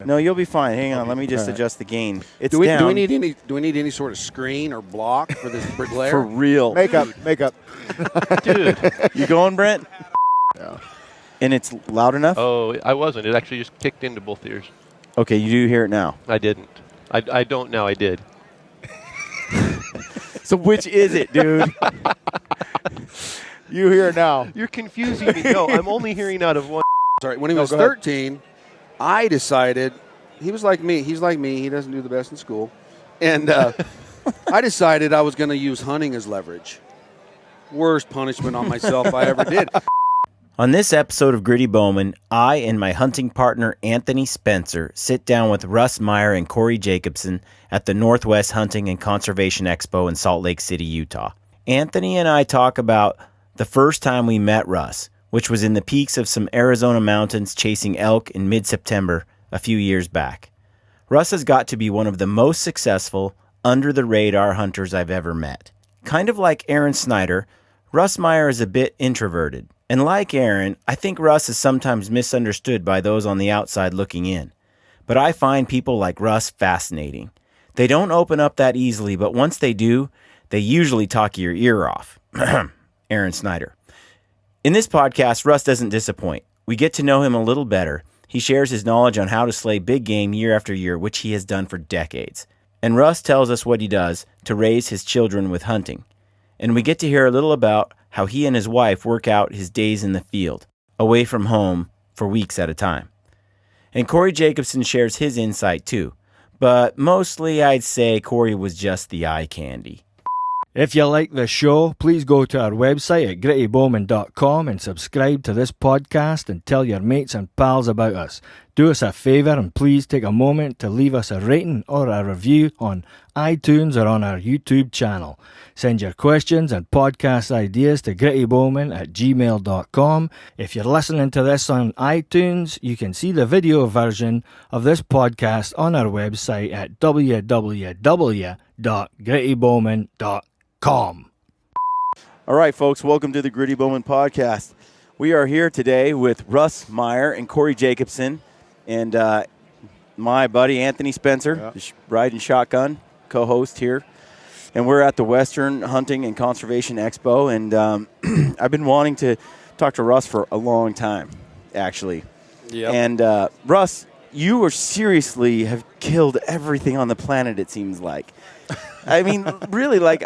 No, you'll be fine. Hang on. Let me just adjust the gain. It's Do we down. need any sort of screen or block for this glare? For real. Makeup. Dude. You going, Brent? Yeah. And it's loud enough? Oh, I wasn't. It actually just kicked into both ears. Okay, you do hear it now. I didn't. I don't now. I did. So which is it, dude? You hear it now. You're confusing me. No, I'm only hearing out of one. Sorry, when he was 13, I decided he was like me. He's like me. He doesn't do the best in school. And I decided I was going to use hunting as leverage. Worst punishment on myself I ever did. On this episode of Gritty Bowmen, I and my hunting partner Anthony Spencer sit down with Russ Meyer and Corey Jacobsen at the Northwest Hunting and Conservation Expo in Salt Lake City, Utah. Anthony and I talk about the first time we met Russ, which was in the peaks of some Arizona mountains chasing elk in mid-September a few years back. Russ has got to be one of the most successful, under-the-radar hunters I've ever met. Kind of like Aron Snyder, Russ Meyer is a bit introverted. And like Aron, I think Russ is sometimes misunderstood by those on the outside looking in. But I find people like Russ fascinating. They don't open up that easily, but once they do, they usually talk your ear off. Aron Snyder. In this podcast, Russ doesn't disappoint. We get to know him a little better. He shares his knowledge on how to slay big game year after year, which he has done for decades. And Russ tells us what he does to raise his children with hunting. And we get to hear a little about how he and his wife work out his days in the field, away from home for weeks at a time. And Corey Jacobsen shares his insight too, but mostly I'd say Corey was just the eye candy. If you like the show, please go to our website at grittybowmen.com and subscribe to this podcast and tell your mates and pals about us. Do us a favour and please take a moment to leave us a rating or a review on iTunes or on our YouTube channel. Send your questions and podcast ideas to grittybowmen@gmail.com. If you're listening to this on iTunes, you can see the video version of this podcast on our website at www.grittybowmen.com. All right, folks, welcome to the Gritty Bowmen podcast. We are here today with Russ Meyer and Corey Jacobsen and my buddy Anthony Spencer, the Riding Shotgun co-host here. And we're at the Western Hunting and Conservation Expo, and I've been wanting to talk to Russ for a long time, actually. Yep. And Russ, you are seriously have killed everything on the planet, it seems like. I mean, really, like,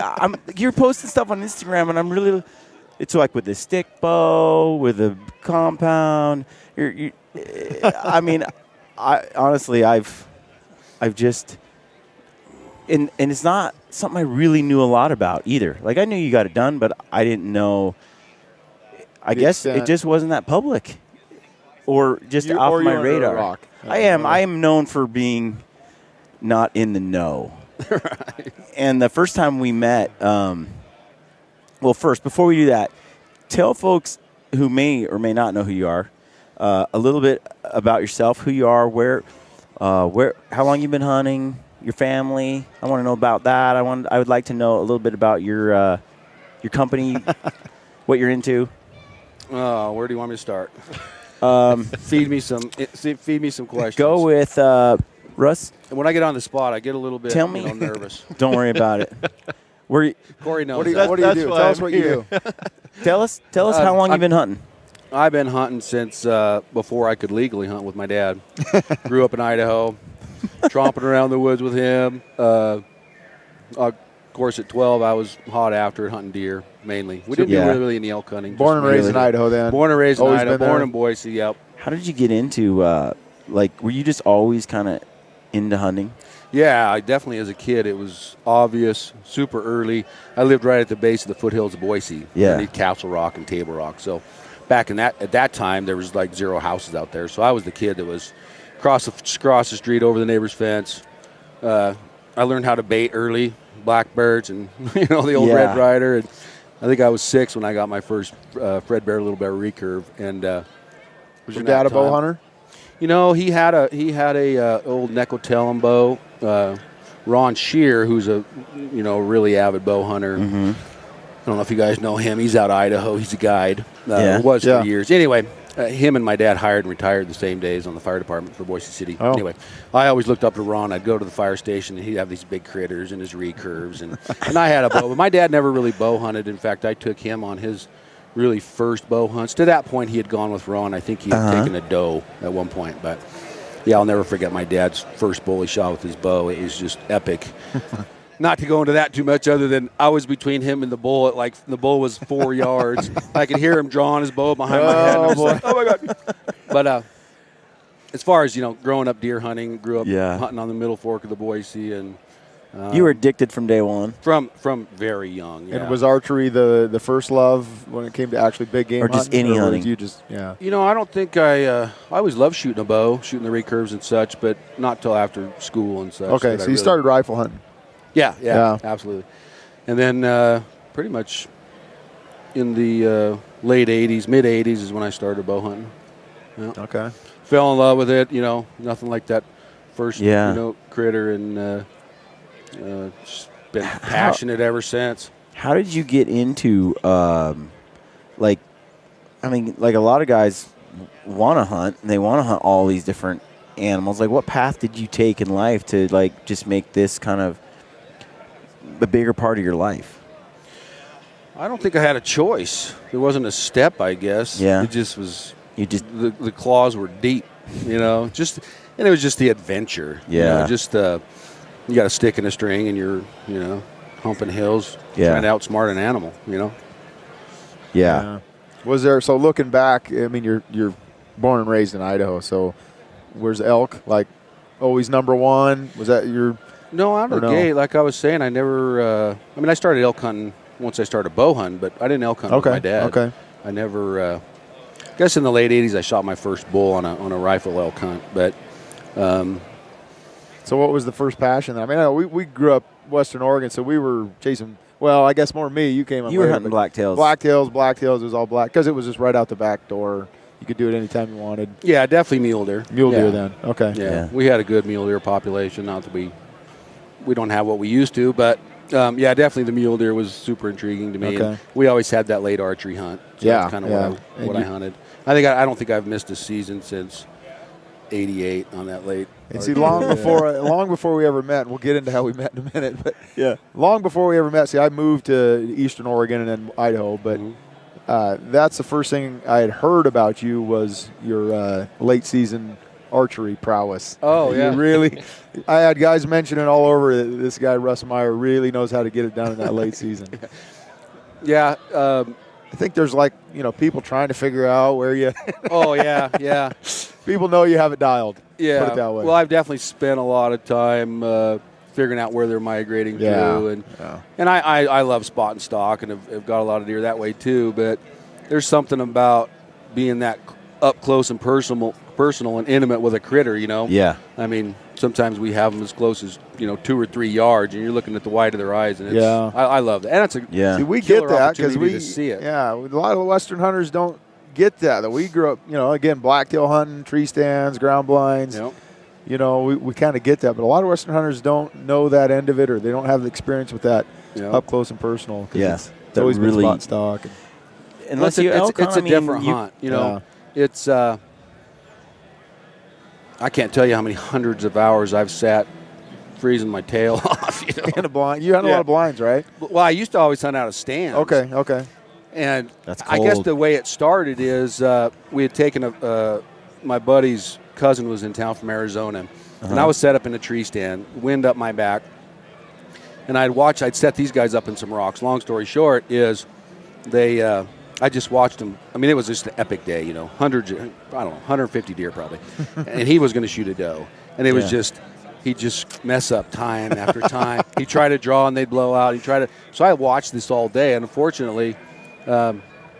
you're posting stuff on Instagram, and I'm really, it's like with the stick bow, with the compound. I mean, honestly, I've just, and it's not something I really knew a lot about either. Like, I knew you got it done, but I didn't know, I guess it just wasn't that public or just off my radar. I am known for being not in the know. Right. And the first time we met, well, first, before we do that, tell folks who may or may not know who you are a little bit about yourself, who you are, where, how long you've been hunting, your family. I want to know about that. I would like to know a little bit about your company, what you're into. Where do you want me to start? Feed me some questions. Go with Russ. And when I get on the spot, I get a little bit nervous. Don't worry about it. Corey knows. What do you do? Tell us what you do. Tell us how long you've been hunting. I've been hunting since before I could legally hunt with my dad. Grew up in Idaho, tromping around the woods with him. Of course, at 12, I was hot after hunting deer, mainly. We didn't do really any elk hunting. Born and raised in Idaho, then. Born and raised in Idaho. Born in Boise, yep. How did you get into, were you just always kind of into hunting? Yeah, I definitely, as a kid, it was obvious, super early. I lived right at the base of the foothills of Boise, underneath Castle Rock and Table Rock. So back at that time, there was like 0 houses out there. So I was the kid that was across the street over the neighbor's fence. I learned how to bait early, blackbirds and the old Red Ryder. And I think I was 6 when I got my first Fred Bear Little Bear recurve. And was your dad a bow hunter? He had a old Necotellum bow. Ron Shear, who's a really avid bow hunter. Mm-hmm. I don't know if you guys know him. He's out of Idaho. He's a guide. Was for years. Anyway, him and my dad hired and retired the same days on the fire department for Boise City. Oh. Anyway, I always looked up to Ron. I'd go to the fire station, and he'd have these big critters and his recurves. And I had a bow. But my dad never really bow hunted. In fact, I took him on his really first bow hunts. To that point, he had gone with Ron. I think he had taken a doe at one point. But, yeah, I'll never forget my dad's first bull he shot with his bow. It was just epic. Not to go into that too much, other than I was between him and the bull. The bull was 4 yards. I could hear him drawing his bow behind my head. And I was like, oh my God! But as far as growing up deer hunting, grew up hunting on the Middle Fork of the Boise, and you were addicted from day one. From very young. Yeah. And was archery the first love when it came to actually big game or just hunting, any hunting? You just I don't think I always loved shooting a bow, shooting the recurves and such, but not till after school and such. Okay, so you started rifle hunting. Yeah, absolutely. And then pretty much in the late 80s, mid 80s is when I started bow hunting. Yeah. Okay. Fell in love with it, nothing like that first critter, and just been passionate ever since. How did you get into a lot of guys want to hunt, and they want to hunt all these different animals. Like, what path did you take in life to just make this kind of a bigger part of your life? I don't think I had a choice. There wasn't a step, I guess. Yeah. It just was. The claws were deep, and it was just the adventure. Yeah. You got a stick and a string, and you're humping hills, trying to outsmart an animal. Yeah. Was there, so looking back, I mean, you're born and raised in Idaho, so where's elk always number one? Was that your? No, out of the gate, like I was saying, I never. I started elk hunting once I started bow hunting, but I didn't elk hunt with my dad. Okay. I never. I guess in the late '80s, I shot my first bull on a rifle elk hunt. But. So what was the first passion? I mean, we grew up Western Oregon, so we were chasing. Well, I guess more me. You came. You were hunting blacktails. Blacktails. It was all black because it was just right out the back door. You could do it anytime you wanted. Yeah, definitely mule deer. Mule deer then. Okay. Yeah, we had a good mule deer population. Not that we don't have what we used to, but definitely the mule deer was super intriguing to me. Okay. And we always had that late archery hunt. So that's kind of what I hunted. I don't think I've missed a season since '88 on that late. And see, long before we ever met, and we'll get into how we met in a minute, but long before we ever met. See, I moved to Eastern Oregon and then Idaho, but that's the first thing I had heard about you was your late season archery prowess. Oh, yeah. You really, I had guys mentioning all over that this guy Russ Meyer really knows how to get it done in that late season. Yeah. I think there's people trying to figure out where you. Oh yeah. People know you have it dialed. Yeah. Put it that way. Well, I've definitely spent a lot of time figuring out where they're migrating to, and I love spot and stock, and have got a lot of deer that way too. But there's something about being that up close and personal and intimate with a critter. Yeah. I mean, sometimes we have them as close as 2 or 3 yards, and you're looking at the white of their eyes, and I love that. And it's See, we get that because we see it. Yeah, a lot of Western hunters don't get that. That we grew up, again, blacktail hunting, tree stands, ground blinds. Yep. We kind of get that, but a lot of Western hunters don't know that end of it, or they don't have the experience with that up close and personal. Yeah, it's always been spot and stock. Unless it's a different hunt. It's. I can't tell you how many hundreds of hours I've sat freezing my tail off. In a blind. You had a lot of blinds, right? Well, I used to always hunt out of stands. Okay. And that's I guess the way it started is we had taken my buddy's cousin was in town from Arizona, and I was set up in a tree stand, wind up my back, and I'd set these guys up in some rocks. Long story short is I just watched him. I mean, it was just an epic day, hundreds, 150 deer probably. And he was going to shoot a doe. And it was he'd just mess up time after time. He'd try to draw and they'd blow out. So I watched this all day, and unfortunately,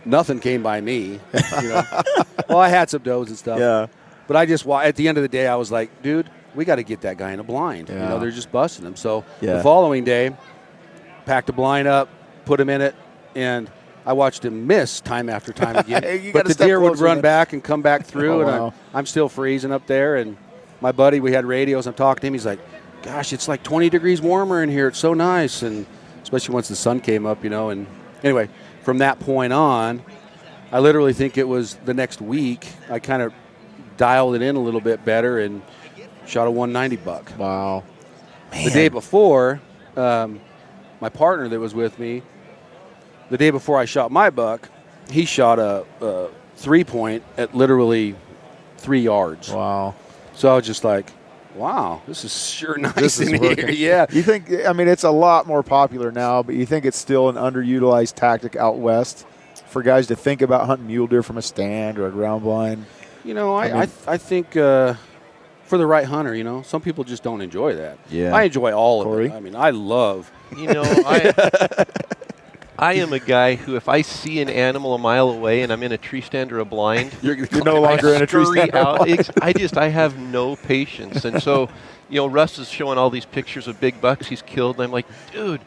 nothing came by me. Well, I had some does and stuff. Yeah. But I just, at the end of the day, I was like, dude, we got to get that guy in a blind. Yeah. They're just busting him. So the following day, packed a blind up, put him in it, and I watched him miss time after time again. But the deer would run back and come back through, and I'm still freezing up there. And my buddy, we had radios. I'm talking to him. He's like, gosh, it's like 20 degrees warmer in here. It's so nice. And especially once the sun came up, And anyway, from that point on, I literally think it was the next week I kind of dialed it in a little bit better and shot a 190 buck. Wow. Man. The day before, my partner that was with me, the day before I shot my buck, he shot a 3-point at literally 3 yards. Wow. So I was just like, wow, this is sure nice This is in working. here. Yeah. You think, I mean, it's a lot more popular now, but you think it's still an underutilized tactic out west for guys to think about hunting mule deer from a stand or a ground blind? You know, I think for the right hunter, you know, some people just don't enjoy that. Yeah. I enjoy all Corey? of it. I mean, I love. You know, I am a guy who, if I see an animal a mile away and I'm in a tree stand or a blind, You're no longer in a tree scurry stand. out. I have no patience. And so, you know, Russ is showing all these pictures of big bucks he's killed, and I'm like, dude,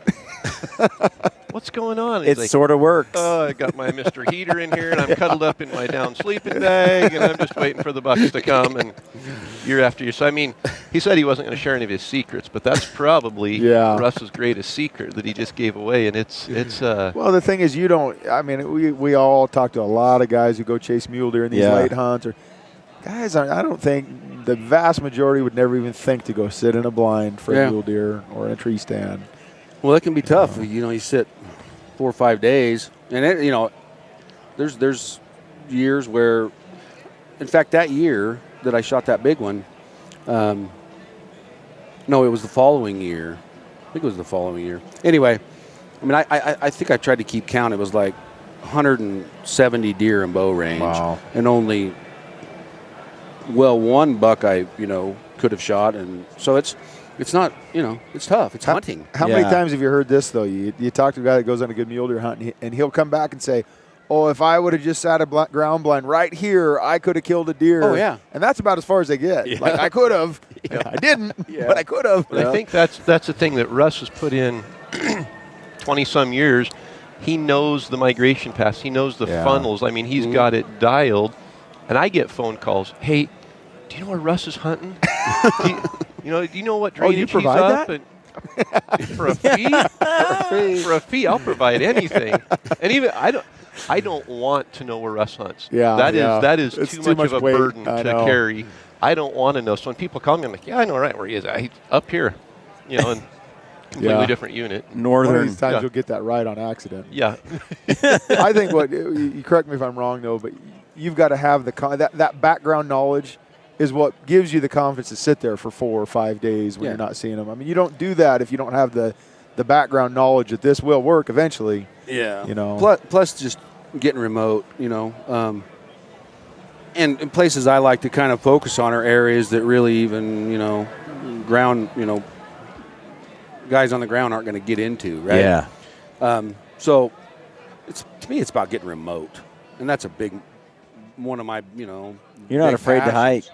what's going on? And It he's like, sort of works. oh, I got my Mr. Heater in here, and I'm cuddled up in my down sleeping bag, and I'm just waiting for the bucks to come, and year after year. So, I mean, he said he wasn't going to share any of his secrets, but that's probably Russ's greatest secret that he just gave away, and it's Well, the thing is, you don't. I mean, we all talk to a lot of guys who go chase mule deer in these late hunts. Or guys, I don't think the vast majority would never even think to go sit in a blind for a mule deer or in a tree stand. Well, it can be tough. You know, you sit 4 or 5 days, and it, you know, there's years where, in fact, that year that I shot that big one, no, it was the following year. I think it was the following year. Anyway, I mean, I think I tried to keep count. It was like 170 deer in bow range, and only one buck I could have shot, and so it's not, it's tough. It's hunting. How many times have you heard this though? You talk to a guy that goes on a good mule deer hunt, and he'll come back and say, "Oh, if I would have just sat a ground blind right here, I could have killed a deer." Oh yeah, and that's about as far as they get. Yeah. Like I could have, I didn't, but I could have. But I think that's the thing that Russ has put in 20-some years. He knows the migration paths. He knows the funnels. I mean, he's got it dialed. And I get phone calls. Hey, do you know where Russ is hunting? Do you know what drainage he's up? That? And for a fee? For a fee, I'll provide anything. And even I don't want to know where Russ hunts. That is too much of a burden to carry. I don't want to know. So when people call me, I'm like, yeah, I know right where he is. He's up here, and completely different unit. One of these times you'll get that right on accident. Yeah. I think you correct me if I'm wrong though, but you've got to have that background knowledge is what gives you the confidence to sit there for 4 or 5 days when you're not seeing them. I mean, you don't do that if you don't have the background knowledge that this will work eventually. Yeah. Plus just getting remote, and in places I like to kind of focus on are areas that really even, ground, guys on the ground aren't going to get into, right? Yeah. So to me, it's about getting remote. And that's a big one of my, You're not afraid to hike.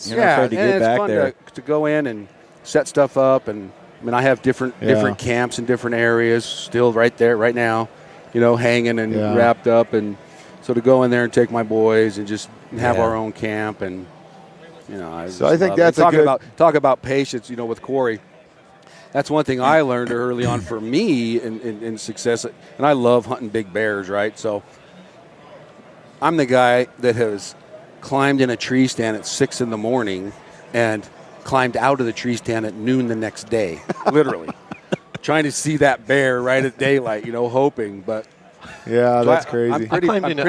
You're not afraid to get it's back fun there. to go in and set stuff up. And I mean, I have different camps in different areas still right there, right now, hanging and wrapped up. And so to go in there and take my boys and just have our own camp. And, so I think that's talk about patience, with Corey. That's one thing I learned early on for me in success. And I love hunting big bears, right? So I'm the guy that has climbed in a tree stand at 6 a.m. and climbed out of the tree stand at noon the next day, literally. Trying to see that bear right at daylight, hoping. But that's crazy. I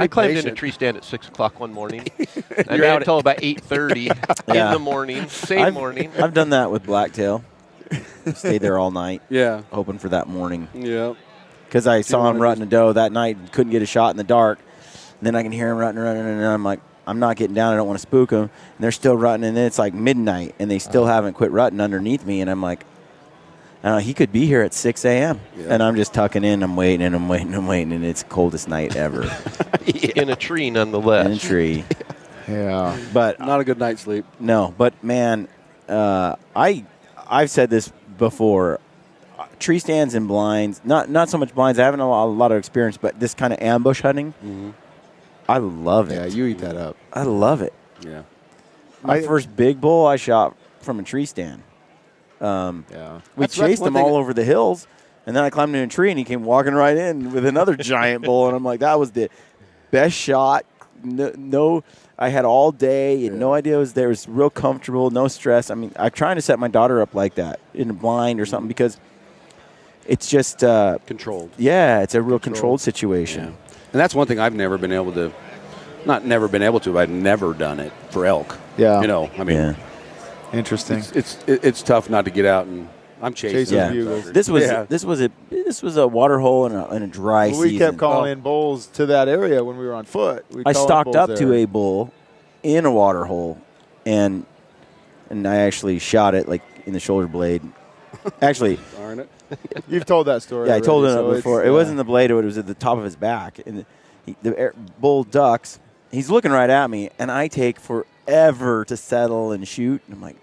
climbed in a tree stand at 6 o'clock one morning. I made it until about 8:30 in the morning, morning. I've done that with blacktail. Stayed there all night. Yeah. Hoping for that morning. Yeah. Because I saw him rutting a doe that night and couldn't get a shot in the dark. And then I can hear him rutting, and I'm like, I'm not getting down. I don't want to spook them. And they're still rutting, and then it's like midnight, and they still haven't quit rutting underneath me. And I'm like, he could be here at 6 a.m. Yeah. And I'm just tucking in. I'm waiting, and it's the coldest night ever. In a tree, nonetheless. In a tree. Yeah. But not a good night's sleep. No, but, man, I've said this before. Tree stands and blinds, not so much blinds. I haven't a lot of experience, but this kind of ambush hunting, I love it. Yeah, you eat that up. I love it. Yeah. My first big bull I shot from a tree stand. We chased him all over the hills, and then I climbed in a tree, and he came walking right in with another giant bull, and I'm like, that was best shot. No, I had all day and no idea it was there. It was real comfortable, no stress. I mean, I'm trying to set my daughter up like that in a blind or something because it's just controlled. Yeah, it's a real controlled situation. Yeah. And that's one thing I've never been able to. Not never been able to, but I've never done it for elk. Yeah. You know, I mean, interesting. It's tough not to get out and I'm chasing. This was a water hole in a dry season. We kept calling in bulls to that area when we were on foot. I stalked up to a bull in a water hole, and I actually shot it like in the shoulder blade. Actually, darn it. You've told that story. Yeah, I told it before. It wasn't the blade; it was at the top of his back, and the bull ducks. He's looking right at me, and I take forever to settle and shoot. And I'm like,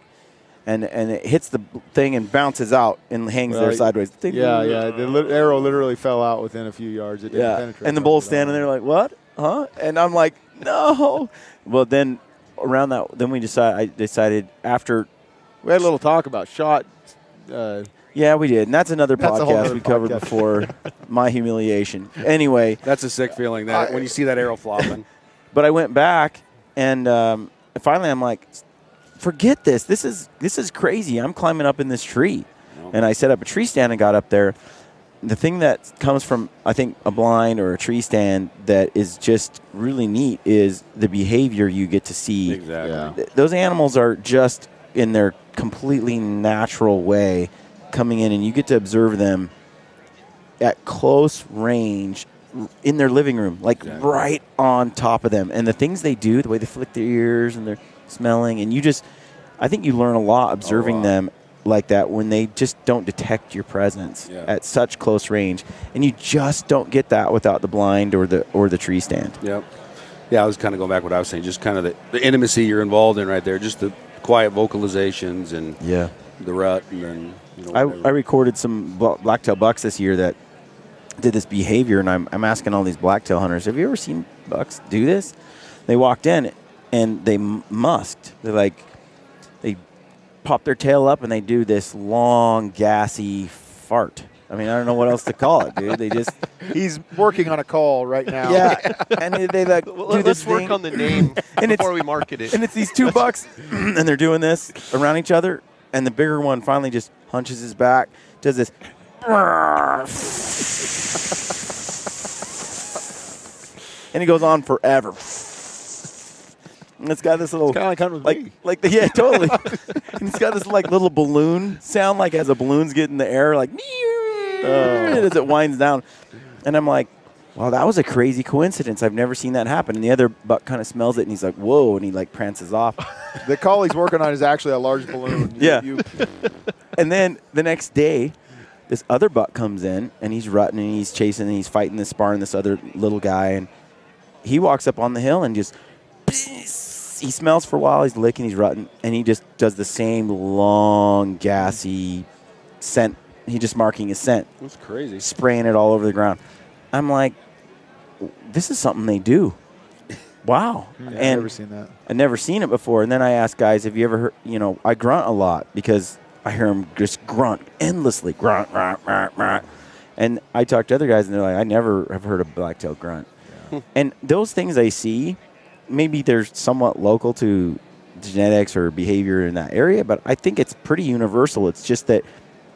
and it hits the thing and bounces out and hangs there sideways. Yeah. The arrow literally fell out within a few yards. It didn't penetrate. And the bull's standing there like, what? Huh? And I'm like, no. Well, then around that, I decided after. We had a little talk about shot. Yeah, we did. And that's another podcast we covered before, my humiliation. Anyway. That's a sick feeling that when you see that arrow flopping. But I went back, and finally I'm like, forget this. This is crazy. I'm climbing up in this tree. No. And I set up a tree stand and got up there. The thing that comes from, I think, a blind or a tree stand that is just really neat is the behavior you get to see. Exactly. Yeah. Those animals are just in their completely natural way coming in, and you get to observe them at close range in their living room, like right on top of them. And the things they do, the way they flick their ears and they're smelling, and I think you learn a lot observing them like that when they just don't detect your presence at such close range. And you just don't get that without the blind or the tree stand. Yep. Yeah, I was kind of going back to what I was saying, just kind of the intimacy you're involved in right there, just the quiet vocalizations and the rut. And then, I recorded some blacktail bucks this year that did this behavior, and I'm asking all these blacktail hunters, have you ever seen bucks do this? They walked in, and they musked. They pop their tail up, and they do this long, gassy fart. I mean, I don't know what else to call it, dude. They just... He's working on a call right now. Yeah, and they do this Let's thing. work on the name before we market it. And it's these two bucks, and they're doing this around each other, and the bigger one finally just hunches his back, does this... and he goes on forever. And it's got this little... It's kind of like hunting with me. Yeah, totally. And it's got this little balloon sound, like as a balloon's getting the air, like... as it winds down. And I'm like, wow, that was a crazy coincidence. I've never seen that happen. And the other buck kind of smells it, and he's like, whoa, and he prances off. The call he's working on is actually a large balloon. And then the next day, this other buck comes in, and he's rutting, and he's chasing, and he's fighting this sparring this other little guy. And he walks up on the hill and just... He smells for a while, he's licking, he's rutting, and he just does the same long, gassy scent. He's just marking his scent. That's crazy. Spraying it all over the ground. I'm like, this is something they do. Wow. I've never seen that. I've never seen it before. And then I asked guys, have you ever heard, I grunt a lot because I hear them just grunt endlessly. Grunt, grunt, grunt, grunt. And I talk to other guys, and they're like, I never have heard a blacktail grunt. Yeah. And those things I see, maybe they're somewhat local to genetics or behavior in that area, but I think it's pretty universal. It's just that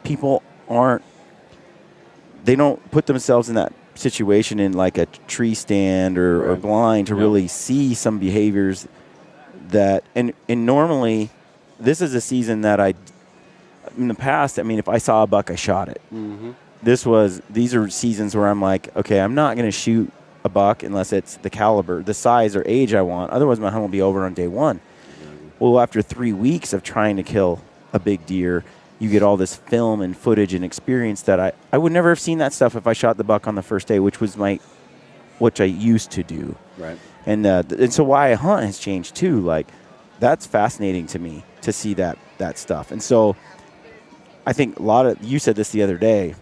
people they don't put themselves in that situation in like a tree stand or blind to really see some behaviors that, and normally this is a season that in the past, I mean, if I saw a buck, I shot it. Mm-hmm. These are seasons where I'm like, okay, I'm not going to shoot a buck unless it's the caliber, the size or age I want. Otherwise, my hunt will be over on day one. Well, after 3 weeks of trying to kill a big deer, you get all this film and footage and experience that I would never have seen that stuff if I shot the buck on the first day, which I used to do. Right. And so why I hunt has changed too. Like, that's fascinating to me to see that stuff. And so I think you said this the other day,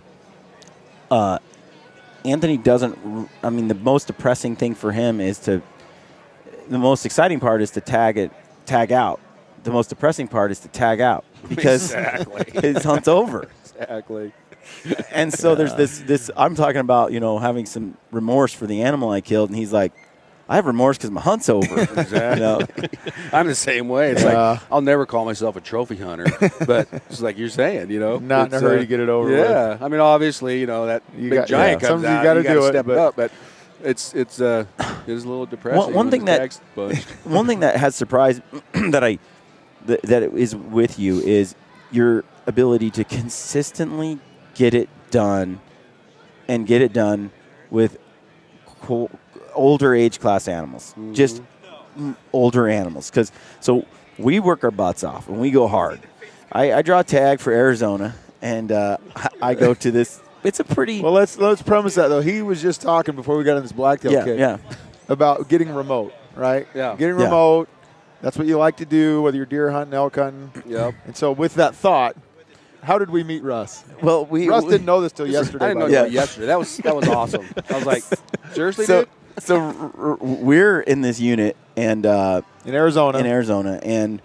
Anthony doesn't, I mean, the most depressing thing for him the most exciting part is to tag out. The most depressing part is to tag out because his hunt's over. Exactly. And so there's this, I'm talking about, having some remorse for the animal I killed. And he's like, I have remorse because my hunt's over. Exactly. I'm the same way. It's like I'll never call myself a trophy hunter, but it's like you're saying, not in a hurry to get it over with. Yeah, I mean, obviously, that big giant comes out. You got to step up, but it's a little depressing. One thing that has surprised that it is with you is your ability to consistently get it done and get it done with older age class animals, just older animals. So we work our butts off and we go hard. I draw a tag for Arizona, and I go to this. It's a pretty. Well, let's premise that though. He was just talking before we got in this blacktail kit about getting remote, right? Yeah, getting remote. That's what you like to do, whether you're deer hunting, elk hunting. Yep. And so with that thought, how did we meet Russ? Well, Russ didn't know this till yesterday. I didn't know till yesterday. That was awesome. I was like, seriously, dude? So we're in this unit and in Arizona, and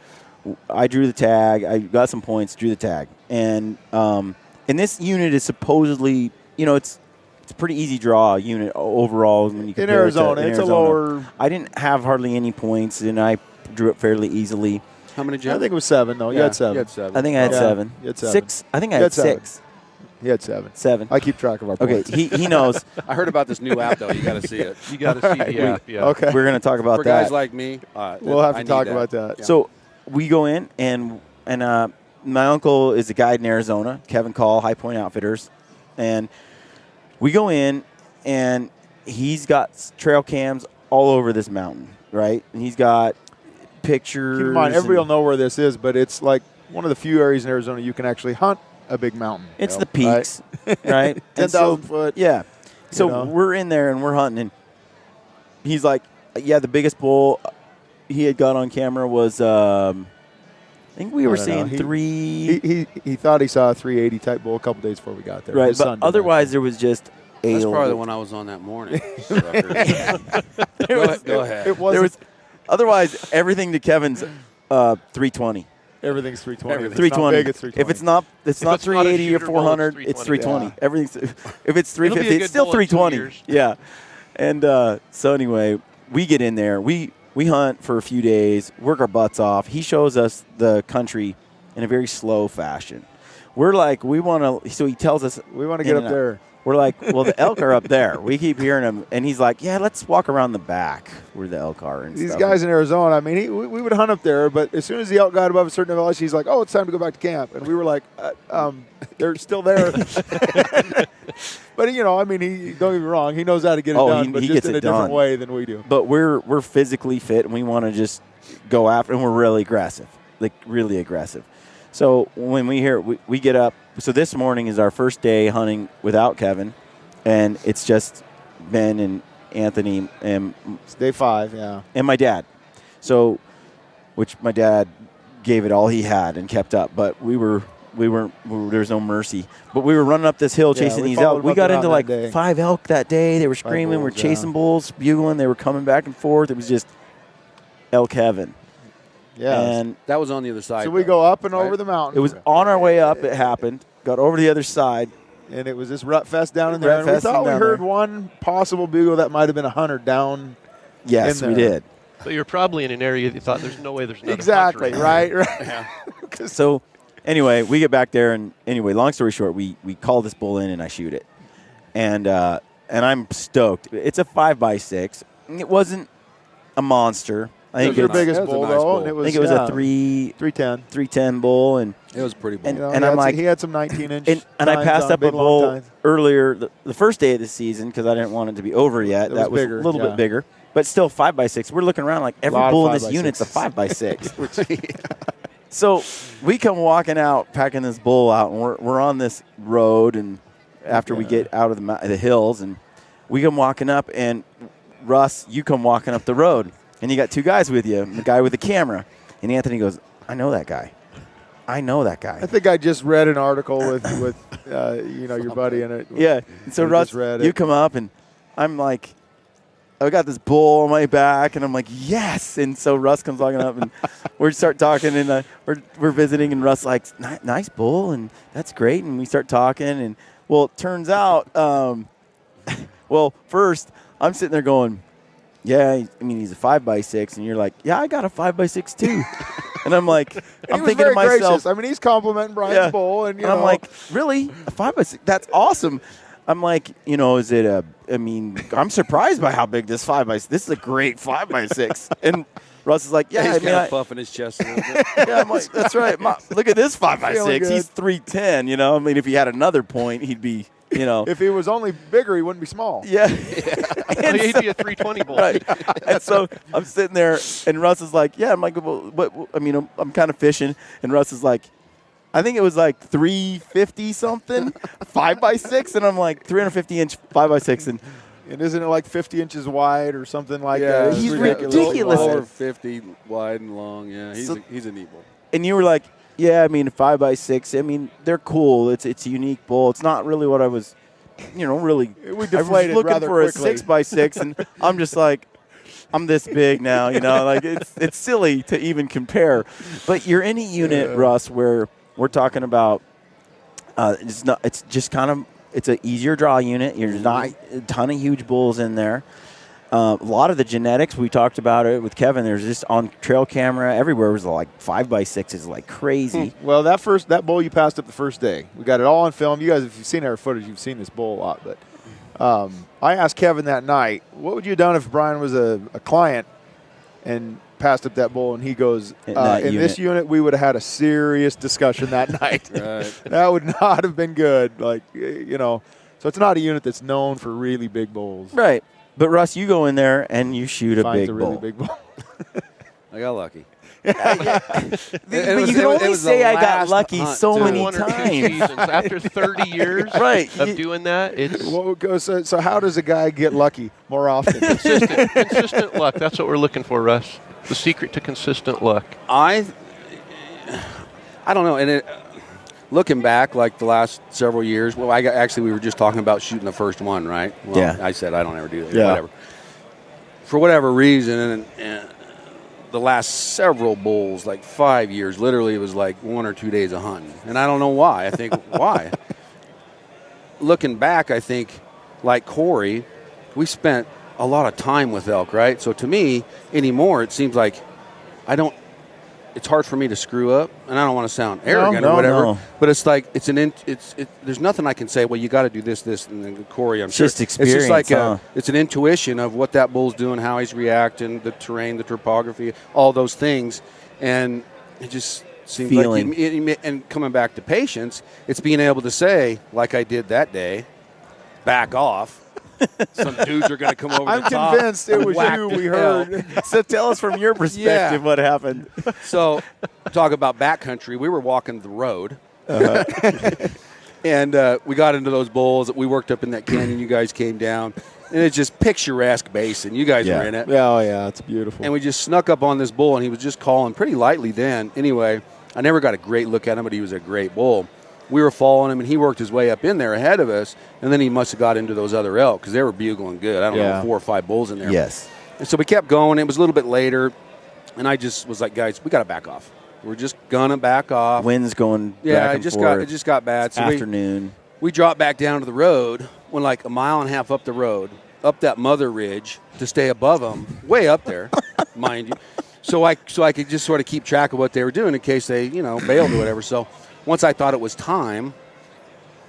I drew the tag. I got some points, drew the tag, and this unit is supposedly, it's a pretty easy draw unit overall when you compare in Arizona. It's a lower. I didn't have hardly any points, and I drew it fairly easily. How many did you have? I think it was 7, though. You had 7. I think I had 7. You had 7. 6. I think I had 6. He had 7. 7. I keep track of our points. Okay, he knows. I heard about this new app, though. You got to see it. You got to see the app, yeah. Okay. We're going to talk about For that. guys like me, we'll have to talk about that. Yeah. So we go in, and my uncle is a guide in Arizona, Kevin Call, High Point Outfitters. And we go in, and he's got trail cams all over this mountain, right? And he's got pictures. Keep in mind, everybody will know where this is, but it's like one of the few areas in Arizona you can actually hunt a big mountain. It's the peaks, right? 10,000 foot. Yeah. So we're in there, and we're hunting, and he's like, yeah, the biggest bull he had got on camera was, I think we were seeing 3. He thought he saw a 380 type bull a couple days before we got there. Right, but otherwise there was just a. That's probably the one I was on that morning. Go ahead. It was. Otherwise, everything to Kevin's 320. Everything's 320. 320. Big, it's 320. If it's not 380 or 400, it's 320. Yeah. Everything's. If it's 350, it's still 320. Yeah. And so anyway, we get in there. We hunt for a few days, work our butts off. He shows us the country in a very slow fashion. We're like, we want to. So he tells us we want to get up there. We're like, well, the elk are up there. We keep hearing them. And he's like, yeah, let's walk around the back where the elk are. And these stuff. guys in Arizona, I mean, we would hunt up there, but as soon as the elk got above a certain elevation, he's like, oh, it's time to go back to camp. And we were like, they're still there. But, I mean, don't get me wrong, he knows how to get it done, but just in a different way than we do. But we're physically fit, and we want to just go after, and we're really aggressive, like really aggressive. So when we get up. So this morning is our first day hunting without Kevin, and it's just Ben and Anthony and it's day 5, yeah, and my dad. So, which my dad gave it all he had and kept up, but we weren't. There was no mercy. But we were running up this hill chasing these elk. We got into like 5 elk that day. They were screaming. We're chasing bulls, bugling. They were coming back and forth. It was just elk heaven. Yeah, and that was on the other side. So we go up and over the mountain. It was on our way up. It happened. Got over the other side, and it was this rut fest down in there. And we thought we heard one possible bugle that might have been a hunter down. Yes, we did. So you're probably in an area you thought there's no way there's another exactly hunter right. Yeah. So anyway, we get back there, and anyway, long story short, we call this bull in, and I shoot it, and I'm stoked. It's a 5x6. It wasn't a monster. I think it was your biggest bull, though. And it was, I think it was a 310 bull, and it was pretty bull. And I'm like, he had some 19-inch. And I passed up a bull earlier the first day of the season because I didn't want it to be over yet. That was bigger, a little bit bigger, but still 5x6. We're looking around like every bull in this unit's a 5x6. So we come walking out, packing this bull out, and we're on this road, and after we get out of the hills, and we come walking up, and Russ, you come walking up the road. And you got 2 guys with you, the guy with the camera. And Anthony goes, I know that guy. I think I just read an article with your buddy in it. Yeah. And so Russ, you come up, and I'm like, I got this bull on my back, and I'm like, yes. And so Russ comes walking up, and we start talking, and we're visiting, and Russ like, nice bull, and that's great. And we start talking, and well, it turns out, first I'm sitting there going, yeah, I mean, he's a 5x6. And you're like, yeah, I got a 5x6 too. And I'm like, I'm thinking to myself. Gracious. I mean, he's complimenting Brian's bull. And, I'm like, really? A 5x6? That's awesome. I'm like, is it I'm surprised by how big this 5x6. This is a great 5x6. And Russ is like, yeah, he's kind of puffing his chest a little bit. Yeah, I'm like, that's right. Look at this 5x6. He's 310. I mean, if he had another point, he'd be, If he was only bigger, he wouldn't be small. Yeah. And he'd be a 320 bull. Right. And so I'm sitting there, and Russ is like, yeah. I'm like, well, I'm kind of fishing, and Russ is like, I think it was like 350 something, 5x6, and I'm like 350-inch 5x6, and isn't it like 50 inches wide or something like that? He's ridiculous. Over 50 wide and long. Yeah, he's a neat bull. And you were like, yeah, I mean 5x6. I mean they're cool. It's a unique bull. It's not really what I was, really. We deflated I was looking for quickly. a 6x6, and I'm just like, I'm this big now. Like it's silly to even compare. But you're in a unit, Russ, where we're talking about. It's an easier draw unit. There's not a ton of huge bulls in there. A lot of the genetics, we talked about it with Kevin. There's just on trail camera everywhere was like 5x6s like crazy. Well, that bull you passed up the first day. We got it all on film. You guys, if you've seen our footage, you've seen this bull a lot. But I asked Kevin that night, what would you have done if Brian was a client and passed up that bull? And he goes, in this unit, we would have had a serious discussion that night. Right. That would not have been good. So it's not a unit that's known for really big bulls. Right. But, Russ, you go in there and you shoot a big bull. Really big bull. I got lucky. But you can only say I got lucky so many times. After 30 years of doing that, it's... So how does a guy get lucky more often? Consistent luck. That's what we're looking for, Russ. The secret to consistent luck. I don't know. And looking back, like the last several years, we were just talking about shooting the first one, right? Well, yeah. I said I don't ever do that. Yeah. Whatever. For whatever reason, and the last several bulls, like 5 years, literally it was like 1 or 2 days of hunting. And I don't know why. I think, why? Looking back, I think, like Corey, we spent a lot of time with elk, right? So to me, anymore, it seems like it's hard for me to screw up, and I don't want to sound arrogant or whatever. No. But it's like there's nothing I can say. Well, you got to do this, and then Corey, I'm just sure. Experience. It's just like it's an intuition of what that bull's doing, how he's reacting, the terrain, the topography, all those things, and it just seems like. And coming back to patience, it's being able to say, like I did that day, back off. Some dudes are going to come over the top. I'm convinced it was you we heard. So tell us from your perspective what happened. So talk about backcountry. We were walking the road. And we got into those bulls. We worked up in that canyon. You guys came down. And it's just picturesque basin. You guys were in it. Oh, yeah. It's beautiful. And we just snuck up on this bull, and he was just calling pretty lightly then. Anyway, I never got a great look at him, but he was a great bull. We were following him, and he worked his way up in there ahead of us, and then he must have got into those other elk because they were bugling good. I don't know, 4 or 5 bulls in there. Yes. And so we kept going. It was a little bit later, and I just was like, guys, we got to back off. We're just going to back off. Wind's going back and forth. It just got bad. So afternoon. We dropped back down to the road, went like a mile and a half up the road, up that mother ridge to stay above them, way up there, mind you. So I could just sort of keep track of what they were doing in case they, bailed or whatever. So once I thought it was time,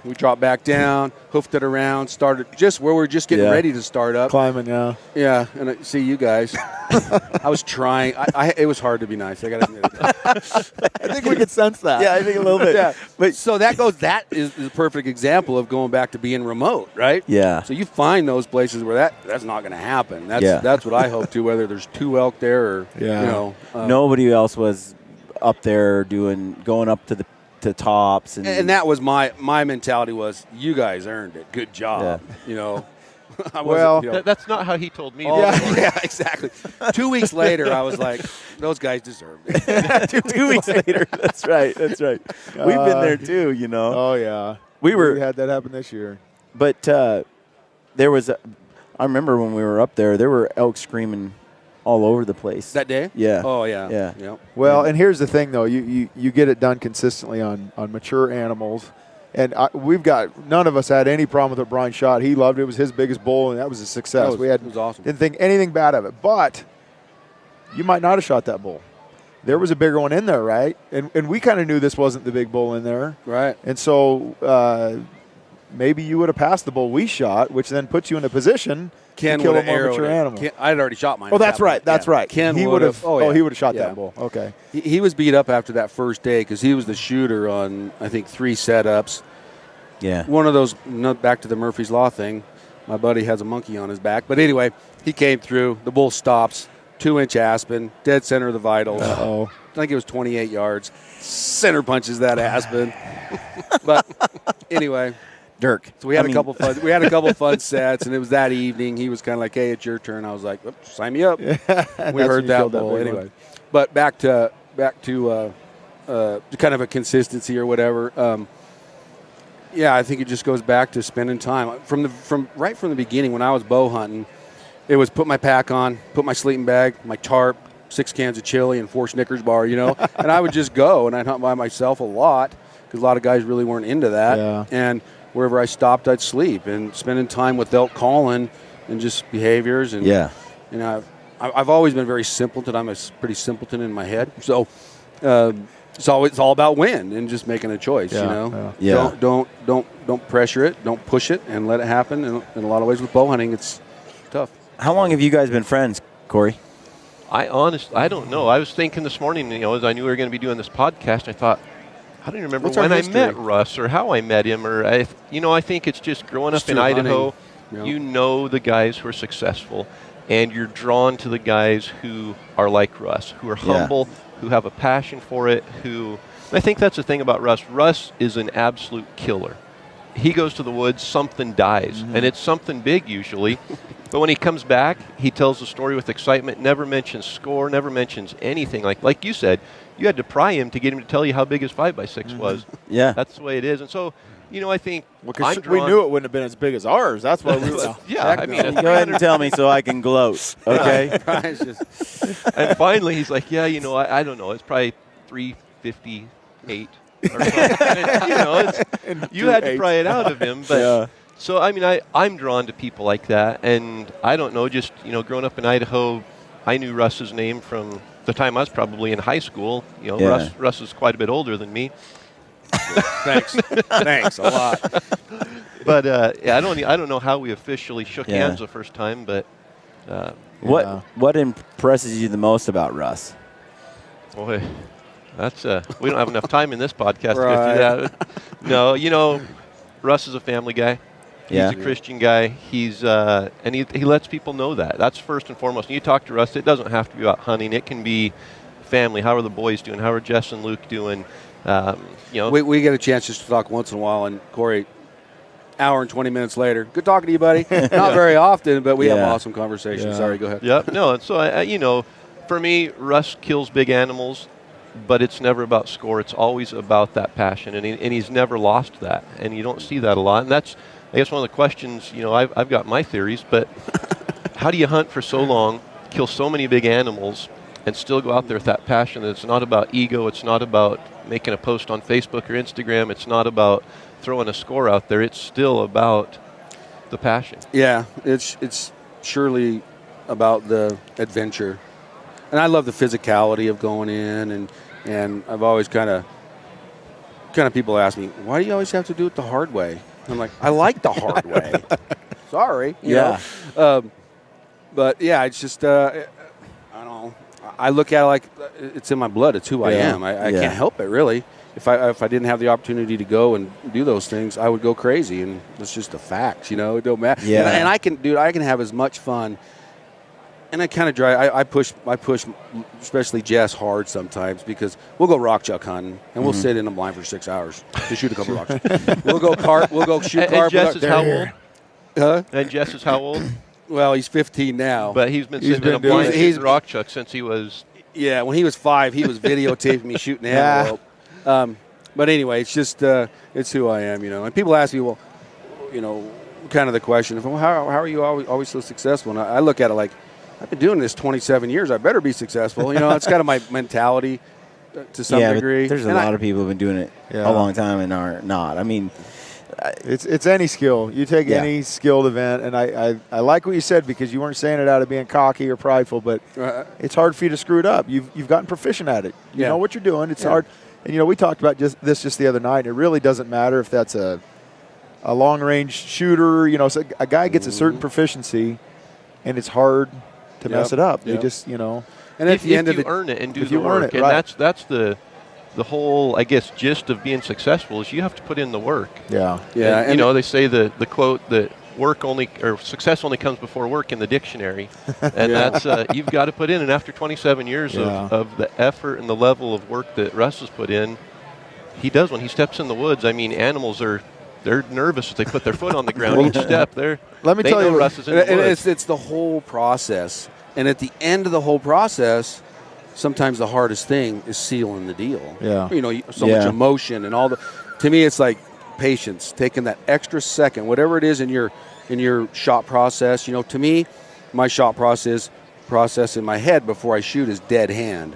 we dropped back down, hoofed it around, started just where we're just getting ready to start up. Climbing, yeah. Yeah, and I see you guys. I was trying. It was hard to be nice. I got to admit it. I think we could sense that. Yeah, I think a little bit. Yeah. But so that is the perfect example of going back to being remote, right? Yeah. So you find those places where that's not going to happen. That's what I hope to, whether there's 2 elk there or, nobody else was up there going up to the tops. And that was my mentality was, you guys earned it. Good job. Yeah. That's not how he told me. Yeah, exactly. 2 weeks later, I was like, those guys deserved it. 2 weeks later. That's right. We've been there too, Oh, yeah. We had that happen this year. But there was I remember when we were up there were elk screaming all over the place. That day? Yeah. Oh, yeah. Yeah. Yep. Well, and here's the thing, though. You get it done consistently on mature animals. And none of us had any problem with what Brian shot. He loved it. It was his biggest bull, and that was a success. It was awesome. Didn't think anything bad of it. But you might not have shot that bull. There was a bigger one in there, right? And we kind of knew this wasn't the big bull in there. Right. And so maybe you would have passed the bull we shot, which then puts you in a position to kill a more mature animal. I had already shot mine. Oh, that's right. That's right. Ken he would have. Oh, he would have shot that bull. Okay. He was beat up after that first day because he was the shooter on, I think, 3 setups. Yeah. One of those, back to the Murphy's Law thing, my buddy has a monkey on his back. But anyway, he came through. The bull stops. 2-inch aspen, dead center of the vitals. Uh-oh. I think it was 28 yards. Center punches that aspen. But anyway, Dirk. so we had a couple fun sets, and it was that evening. He was kind of like, "Hey, it's your turn." I was like, "Sign me up." We heard that bull anyway. But back to kind of a consistency or whatever. Yeah, I think it just goes back to spending time from right from the beginning when I was bow hunting. It was put my pack on, put my sleeping bag, my tarp, 6 cans of chili, and 4 Snickers bar, and I would just go, and I'd hunt by myself a lot because a lot of guys really weren't into that. Yeah. And wherever I stopped, I'd sleep, and spending time with elk calling and just behaviors. And I've always been very simpleton. I'm a pretty simpleton in my head, so it's all about win and just making a choice. Yeah. Don't pressure it, don't push it, and let it happen. And in a lot of ways with bow hunting, it's tough. How long have you guys been friends, Corey? I don't know. I was thinking this morning, as I knew we were going to be doing this podcast, I thought, I don't even remember when I met Russ or how I met him. Or I think it's just growing up in Idaho, you know the guys who are successful, and you're drawn to the guys who are like Russ, who are humble, who have a passion for it, I think that's the thing about Russ. Russ is an absolute killer. He goes to the woods, something dies, and it's something big usually. But when he comes back, he tells the story with excitement, never mentions score, never mentions anything. Like you said, you had to pry him to get him to tell you how big his 5x6 was. Yeah. That's the way it is. And so, I think we knew it wouldn't have been as big as ours. That's why we were. Yeah, I mean, go ahead and tell me so I can gloat, okay? And finally, he's like, yeah, I don't know. It's probably 358 or something. And, you had to pry it out of him. But so, I mean, I'm drawn to people like that. And I don't know, just, growing up in Idaho, I knew Russ's name from the time I was probably in high school. Russ is quite a bit older than me. Thanks a lot. But I don't know how we officially shook hands the first time, but what impresses you the most about Russ? Boy, that's we don't have enough time in this podcast to go through that. No, Russ is a family guy. He's a Christian guy. He's and he lets people know that. That's first and foremost. When you talk to Russ, it doesn't have to be about hunting. It can be family. How are the boys doing? How are Jess and Luke doing? We get a chance just to talk once in a while, and Corey, hour and 20 minutes later, good talking to you, buddy. Not very often, but we have awesome conversations. Sorry, go ahead. Yep. No, and so for me, Russ kills big animals, but it's never about score. It's always about that passion, and he's never lost that, and you don't see that a lot. And that's, I guess, one of the questions. I've got my theories, but how do you hunt for so long, kill so many big animals, and still go out there with that passion? That it's not about ego. It's not about making a post on Facebook or Instagram. It's not about throwing a score out there. It's still about the passion. Yeah, it's surely about the adventure. And I love the physicality of going in, and I've always kind of people ask me, why do you always have to do it the hard way? I'm like, I like the hard way. Sorry. You know? But yeah, it's just, I don't know. I look at it like it's in my blood. It's who I am. I can't help it, really. If I didn't have the opportunity to go and do those things, I would go crazy, and it's just a fact, It don't matter. Yeah. And I can have as much fun. And I kind of drive. I push, especially Jess, hard sometimes because we'll go rock chuck hunting and we'll sit in a blind for 6 hours to shoot a couple rocks. We'll go shoot carp. And Jess is how old? Huh? And Jess is how old? Well, he's 15 now. But he's been sitting in a blind shooting rock chuck since he was. Yeah, when he was 5, he was videotaping me shooting antelope. But anyway, it's just it's who I am, And people ask me, well, kind of the question of, well, how are you always so successful? And I look at it like, I've been doing this 27 years. I better be successful. That's kind of my mentality. to some degree. There's a lot of people who've been doing it a long time and are not. I mean, it's any skill. You take any skilled event, and I like what you said because you weren't saying it out of being cocky or prideful, but it's hard for you to screw it up. You've gotten proficient at it. You know what you're doing. It's hard. And, we talked about just the other night, and it really doesn't matter if that's a long-range shooter. So a guy gets a certain proficiency, and it's hard to mess it up. They just, And at the end of earn it and do the work. And that's the whole, I guess, gist of being successful is you have to put in the work. Yeah. And they say the quote that success only comes before work in the dictionary. And that's, you've got to put in. And after 27 years of the effort and the level of work that Russ has put in, he does when he steps in the woods. I mean, animals they're nervous if they put their foot on the ground each step. Let me tell you, Russ is in the woods. It's the whole process. And at the end of the whole process, sometimes the hardest thing is sealing the deal. Yeah. So much emotion and all to me, it's like patience, taking that extra second, whatever it is in your shot process. To me, my shot process in my head before I shoot is dead hand,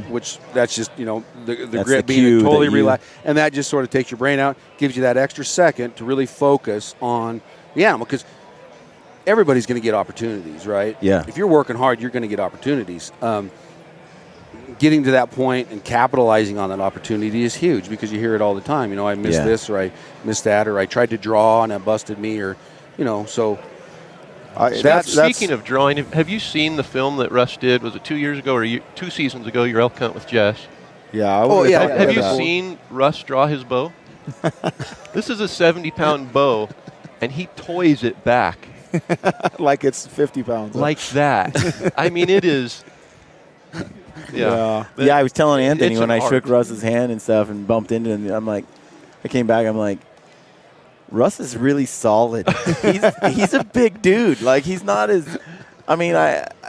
which that's just, the grip being totally relaxed. And that just sort of takes your brain out, gives you that extra second to really focus on the animal because everybody's going to get opportunities, right? Yeah. If you're working hard, you're going to get opportunities. Getting to that point and capitalizing on that opportunity is huge because you hear it all the time. I missed this or I missed that or I tried to draw and it busted me or, so. Speaking of drawing, have you seen the film that Russ did? Was it 2 years ago or 2 seasons ago, your elk hunt with Jess? Yeah. Have you seen Russ draw his bow? This is a 70-pound bow, and he toys it back. Like it's 50 pounds. Like that. I mean, it is. Yeah, I was telling Anthony when I shook Russ's hand and stuff and bumped into him, I came back, Russ is really solid. He's a big dude. Like, he's not as,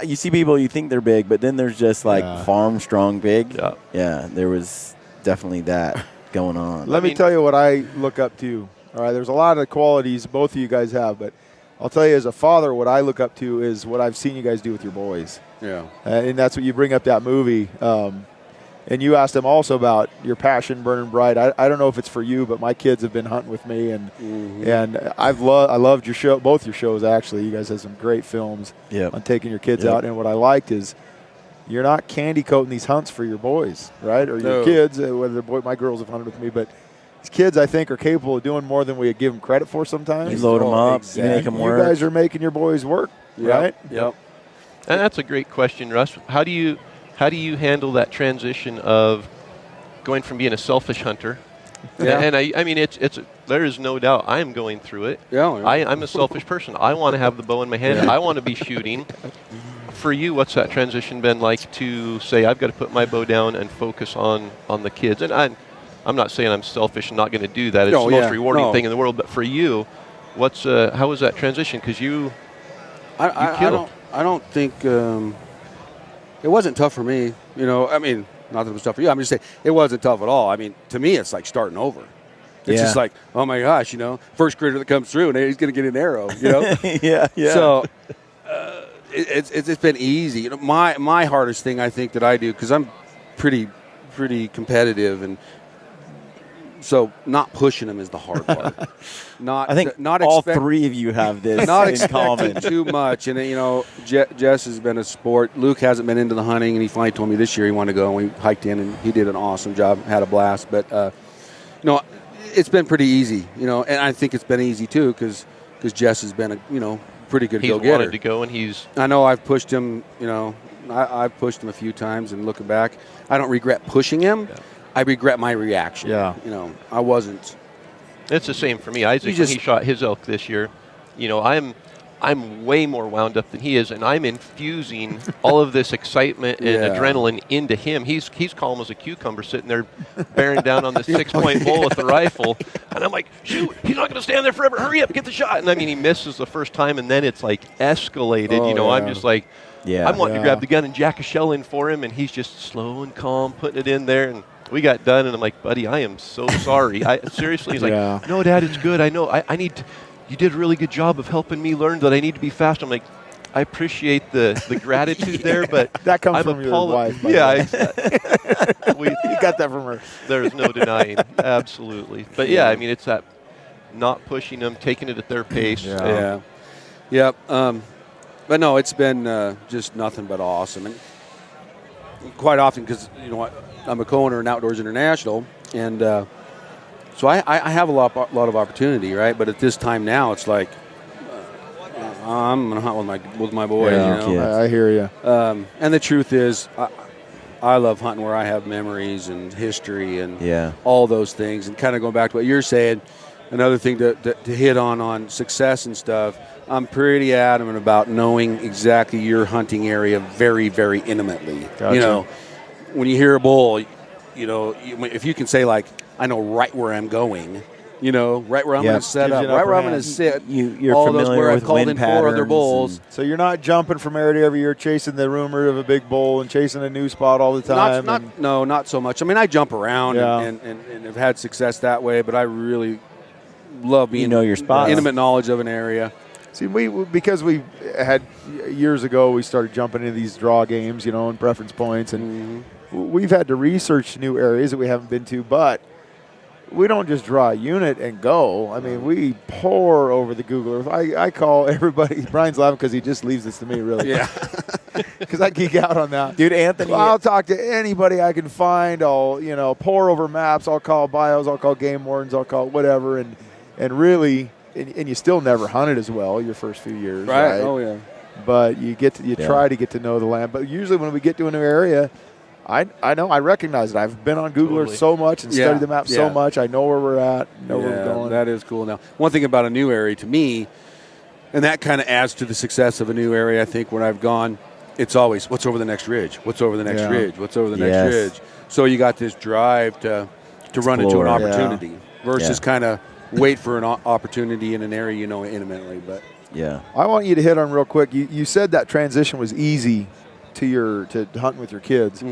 you see people, you think they're big, but then there's just farm strong big. Yeah, there was definitely that going on. Let me tell you what I look up to. All right, there's a lot of qualities both of you guys have, but I'll tell you as a father, what I look up to is what I've seen you guys do with your boys. Yeah. And that's what you bring up that movie. And you asked them also about your passion burning bright. I don't know if it's for you, but my kids have been hunting with me, and I loved your show, both your shows actually. You guys have some great films on taking your kids out. And what I liked is you're not candy coating these hunts for your boys, right? Or your kids, whether my girls have hunted with me, but these kids, I think, are capable of doing more than we give them credit for sometimes. You load them up, you make them work. You guys are making your boys work, right? Yep. And that's a great question, Russ. How do you handle that transition of going from being a selfish hunter? Yeah. And I mean, there is no doubt I am going through it. Yeah. I'm a selfish person. I want to have the bow in my hand. I want to be shooting. For you, what's that transition been like to say, I've got to put my bow down and focus on the kids? And I'm not saying I'm selfish and not going to do that. It's the most rewarding thing in the world. But for you, how was that transition? Because you killed. I don't think it wasn't tough for me. Not that it was tough for you. I'm just saying it wasn't tough at all. I mean, to me, it's like starting over. It's just like, oh my gosh, first critter that comes through and he's going to get an arrow. Yeah. So it's been easy. My hardest thing I think that I do, because I'm pretty competitive, and so not pushing them is the hard part. I think all three of you have this not in common. Too much. And, Jess has been a sport. Luke hasn't been into the hunting, and he finally told me this year he wanted to go, and we hiked in, and he did an awesome job, had a blast. But, it's been pretty easy, and I think it's been easy, too, because Jess has been a, pretty good go-getter. He's wanted to go, and I know I've pushed him, I've pushed him a few times, and looking back, I don't regret pushing him. Yeah. I regret my reaction. Yeah. I wasn't. It's the same for me. Isaac, when he shot his elk this year, I'm way more wound up than he is, and I'm infusing all of this excitement and adrenaline into him. He's calm as a cucumber sitting there bearing down on the 6-point bull with the rifle. And I'm like, shoot, he's not going to stand there forever. Hurry up, get the shot. And he misses the first time, and then it's like escalated. I'm just like, I'm wanting to grab the gun and jack a shell in for him, and he's just slow and calm, putting it in there. And we got done, and I'm like, buddy, I am so sorry. Seriously, he's like, no, Dad, it's good. I know. I need to, you did a really good job of helping me learn that I need to be fast. I'm like, I appreciate the gratitude there, but that comes from your wife. Yeah, you got that from her. There's no denying, absolutely. But yeah, I mean, it's that not pushing them, taking it at their pace. Yep. But no, it's been just nothing but awesome, and quite often because I'm a co-owner in Outdoors International, and so I have a lot of opportunity, right? But at this time now, it's like I'm gonna hunt with my boys. I hear you. And the truth is, I love hunting where I have memories and history and all those things. And kind of going back to what you're saying, another thing to hit on success and stuff. I'm pretty adamant about knowing exactly your hunting area very, very intimately. Gotcha. When you hear a bull, if you can say like, I know right where I'm going. Right where I'm going to set up, right where I'm going to sit. You're all familiar those where with I've called wind in 4 other bulls. So you're not jumping from area to every year, chasing the rumor of a big bull and chasing a new spot all the time. Not so much. I mean, I jump around and have had success that way, but I really love being your spots. Intimate knowledge of an area. See, because we had years ago, we started jumping into these draw games, and preference points, and we've had to research new areas that we haven't been to, but we don't just draw a unit and go. I mean, we pour over the Google Earth. I call everybody. Brian's laughing because he just leaves this to me, really. Yeah. Because I geek out on that. Dude, Anthony. I'll talk to anybody I can find. I'll, pour over maps. I'll call bios. I'll call game wardens. I'll call whatever. And really, and you still never hunted as well your first few years. Right. Oh, yeah. But you try to get to know the land. But usually when we get to a new area, I know, I recognize it. I've been on Google Earth so much and studied the map so much. I know where we're at, know where we're going. That is cool. Now, one thing about a new area to me, and that kind of adds to the success of a new area, I think, when I've gone, it's always, what's over the next ridge? What's over the next ridge? What's over the next ridge? So you got this drive to run into an opportunity versus kind of wait for an opportunity in an area you know intimately. But I want you to hit on real quick. You said that transition was easy to hunting with your kids.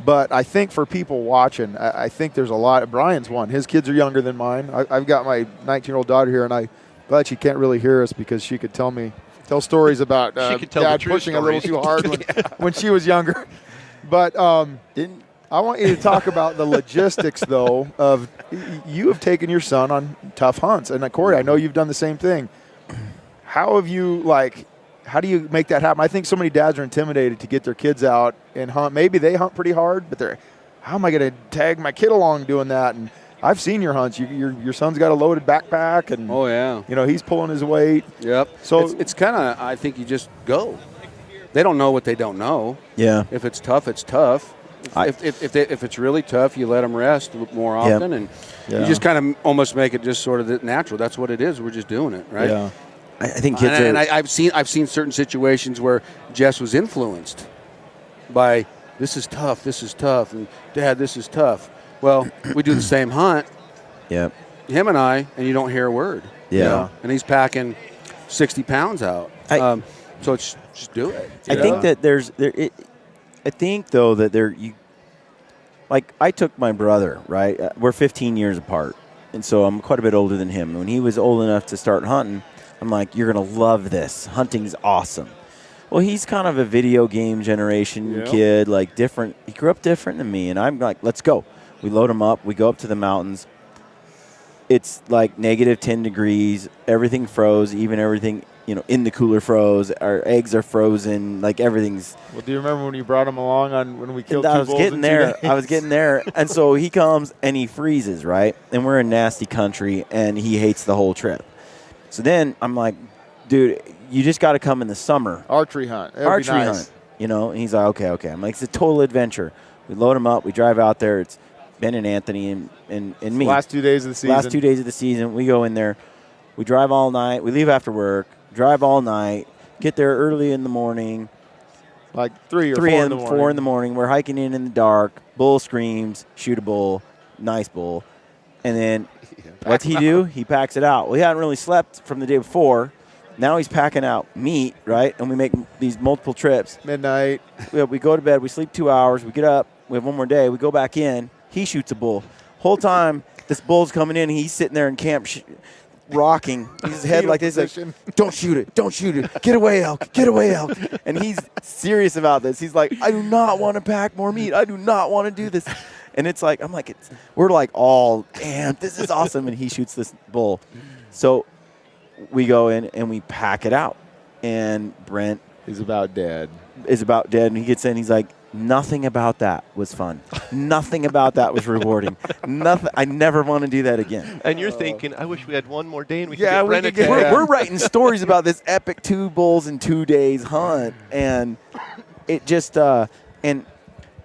But I think for people watching, I think there's a lot. Brian's one. His kids are younger than mine. I've got my 19-year-old daughter here, and I'm glad she can't really hear us because she could tell stories about Dad pushing a little too hard when she was younger. But I want you to talk about the logistics, though, of you have taken your son on tough hunts. And, Corey, I know you've done the same thing. How have you, how do you make that happen? I think so many dads are intimidated to get their kids out and hunt. Maybe they hunt pretty hard, but how am I going to tag my kid along doing that? And I've seen your hunts. Your son's got a loaded backpack, and he's pulling his weight. Yep. So it's kind of, I think you just go. They don't know what they don't know. Yeah. If it's tough, it's tough. If it's really tough, you let them rest more often, and you just kind of almost make it just sort of natural. That's what it is. We're just doing it, right? Yeah. I think kids and I've seen certain situations where Jess was influenced by this is tough, and Dad, this is tough. Well, we do the same hunt. Yep. Him and I, and you don't hear a word. Yeah. And he's packing 60 pounds out. So it's just do it. I think that I think though that I took my brother, right? We're 15 years apart, and so I'm quite a bit older than him. When he was old enough to start hunting, I'm like, you're going to love this. Hunting's awesome. Well, he's kind of a video game generation kid, different. He grew up different than me, and I'm like, let's go. We load him up. We go up to the mountains. It's like negative 10 degrees. Everything froze, even everything, in the cooler froze. Our eggs are frozen. Everything's. Well, do you remember when you brought him along when we killed 2 bulls? I was getting there. And so he comes and he freezes, right? And we're in nasty country, and he hates the whole trip. So then I'm like, dude, you just got to come in the summer. Archery hunt. Hunt. And he's like, okay. I'm like, it's a total adventure. We load him up. We drive out there. It's Ben and Anthony and me. Last 2 days of the season. Last 2 days of the season. We go in there. We drive all night. We leave after work. Drive all night. Get there early in the morning. 3 or 4 in the morning. 4 in the morning. We're hiking in the dark. Bull screams. Shoot a bull. Nice bull. And then what's he do? He packs it out. Well, he hadn't really slept from the day before. Now he's packing out meat, right? And we make these multiple trips. Midnight. We go to bed. We sleep 2 hours. We get up. We have one more day. We go back in. He shoots a bull. Whole time, this bull's coming in. He's sitting there in camp rocking. His head like this, like, don't shoot it, don't shoot it. Get away, elk, get away, elk. And he's serious about this. He's like, I do not want to pack more meat. I do not want to do this. And it's like, I'm like, we're like all, damn, this is awesome. And he shoots this bull. So we go in and we pack it out. And Brent is about dead. And he gets in, he's like, nothing about that was fun. Nothing about that was rewarding. Nothing. I never want to do that again. And you're thinking, I wish we had one more day and we could get Brent. We're writing stories about this epic 2 bulls in 2 days hunt. And it just, and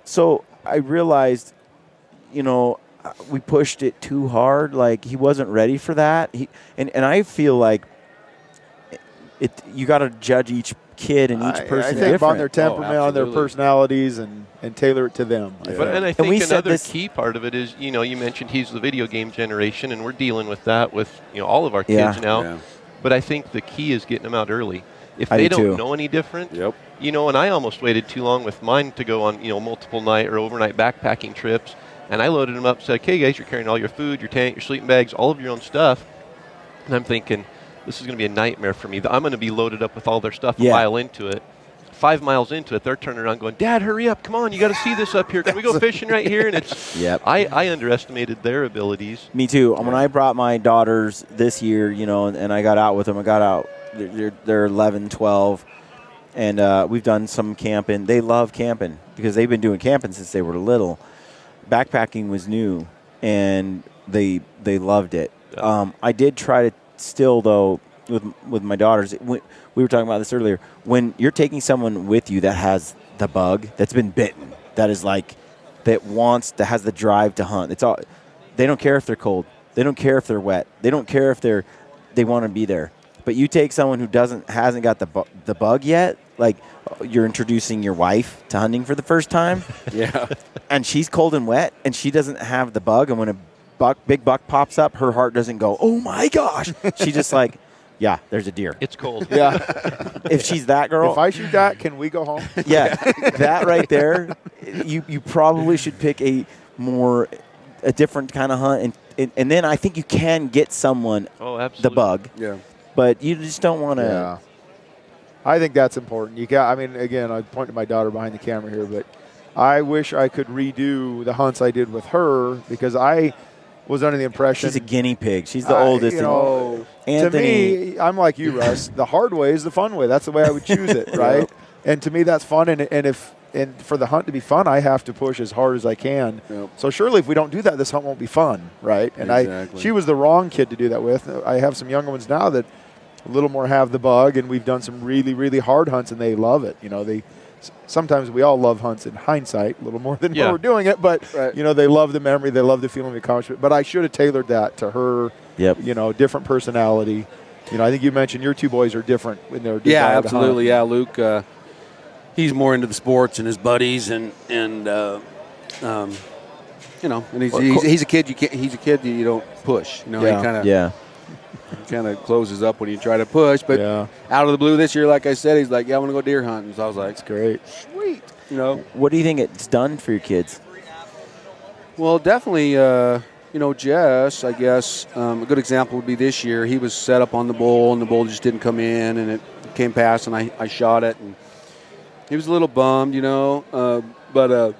so I realized, you know, we pushed it too hard. Like, he wasn't ready for that. And I feel like you got to judge each kid and each person I think different. on their temperament, on their personalities, and tailor it to them. And I think another key part of it is, you know, you mentioned he's the video game generation, and we're dealing with that with, you know, all of our kids now. Yeah. But I think the key is getting them out early. If they don't know any different, you know, and I almost waited too long with mine to go on, you know, multiple night or overnight backpacking trips, and I loaded them up, said, okay, guys, you're carrying all your food, your tent, your sleeping bags, all of your own stuff. And I'm thinking, this is going to be a nightmare for me. I'm going to be loaded up with all their stuff a mile into it. 5 miles into it, they're turning around going, Dad, hurry up. Come on, you got to see this up here. Can we go fishing right here? And it's I underestimated their abilities. Me too. When I brought my daughters this year, you know, and I got out with them, I got out. They're 11, 12, and we've done some camping. They love camping because they've been doing camping since they were little. Backpacking was new, and they loved it. I did try to still, though, with my daughters, we were talking about this earlier, when you're taking someone with you that has the bug, that's been bitten, that is like, that has the drive to hunt. It's all, they don't care if they're cold. They don't care if they're wet. They don't care if they want to be there. But you take someone who hasn't got the bug yet, like you're introducing your wife to hunting for the first time. And she's cold and wet, and she doesn't have the bug, and when a big buck pops up, her heart doesn't go, oh my gosh. She's just like, yeah, there's a deer. It's cold. Yeah. If she's that girl. If I shoot that, can we go home? Yeah. That right there, you probably should pick a different kind of hunt. And then I think you can get someone the bug. Yeah. But you just don't want to. Yeah. I think that's important. I mean, again, I point to my daughter behind the camera here, but I wish I could redo the hunts I did with her because I was under the impression she's a guinea pig. She's the oldest. You know, Anthony, to me, I'm like you, Russ. The hard way is the fun way. That's the way I would choose it, right? And to me, that's fun. And for the hunt to be fun, I have to push as hard as I can. Yep. So surely, if we don't do that, this hunt won't be fun, right? And she was the wrong kid to do that with. I have some younger ones now that a little more have the bug, and we've done some really, really hard hunts, and they love it. You know, sometimes we all love hunts in hindsight a little more than when we're doing it, but you know, they love the memory, they love the feeling of accomplishment. But I should have tailored that to her. You know, different personality. You know, I think you mentioned your two boys are different in their desire. Yeah, absolutely. Yeah, Luke, he's more into the sports and his buddies, and you know, and he's a kid. He's a kid that you don't push. You know, he kind of closes up when you try to push. But out of the blue this year, like I said, he's like, yeah, I want to go deer hunting. So I was like, that's great. Sweet. You know. What do you think it's done for your kids? Well, definitely, you know, Jess, I guess, a good example would be this year. He was set up on the bull, and the bull just didn't come in, and it came past, and I shot it. And he was a little bummed, you know, but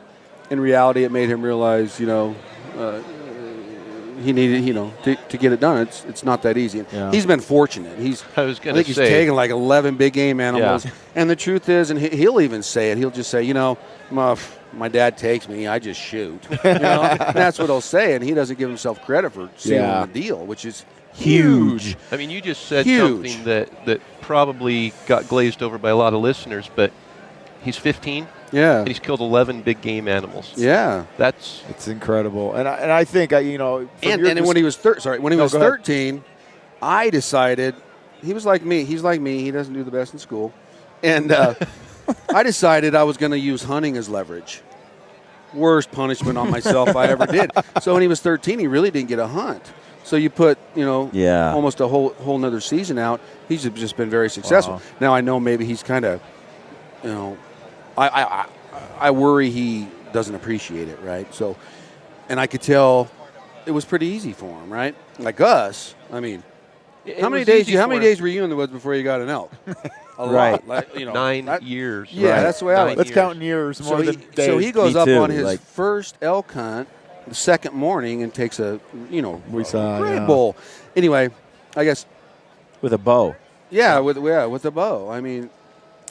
in reality, it made him realize, you know, he needed, you know, to get it done. It's not that easy. Yeah. He's been fortunate. I think he's taken like 11 big game animals. Yeah. And the truth is, and he'll even say it. He'll just say, you know, my dad takes me. I just shoot. You know, and that's what he'll say. And he doesn't give himself credit for sealing the deal, which is huge. I mean, you just said something that probably got glazed over by a lot of listeners, but he's 15. Yeah, and he's killed 11 big game animals. Yeah, it's incredible. And I think you know, and when he was 13, I decided he was like me. He's like me. He doesn't do the best in school, and I decided I was going to use hunting as leverage. Worst punishment on myself I ever did. So when he was 13, he really didn't get a hunt. So you put, you know, almost a whole nother season out. He's just been very successful. Wow. Now I know maybe he's kind of, you know. I worry he doesn't appreciate it, right? So, and I could tell it was pretty easy for him, right? Like us, I mean, How many days were you in the woods before you got an elk? A lot. Like, 9 years. Yeah, right. That's the way I was. Let's years. count in years more than days. So he goes up too, on his first elk hunt the second morning and takes a great bull. Anyway, I guess with a bow. Yeah, with a bow. I mean,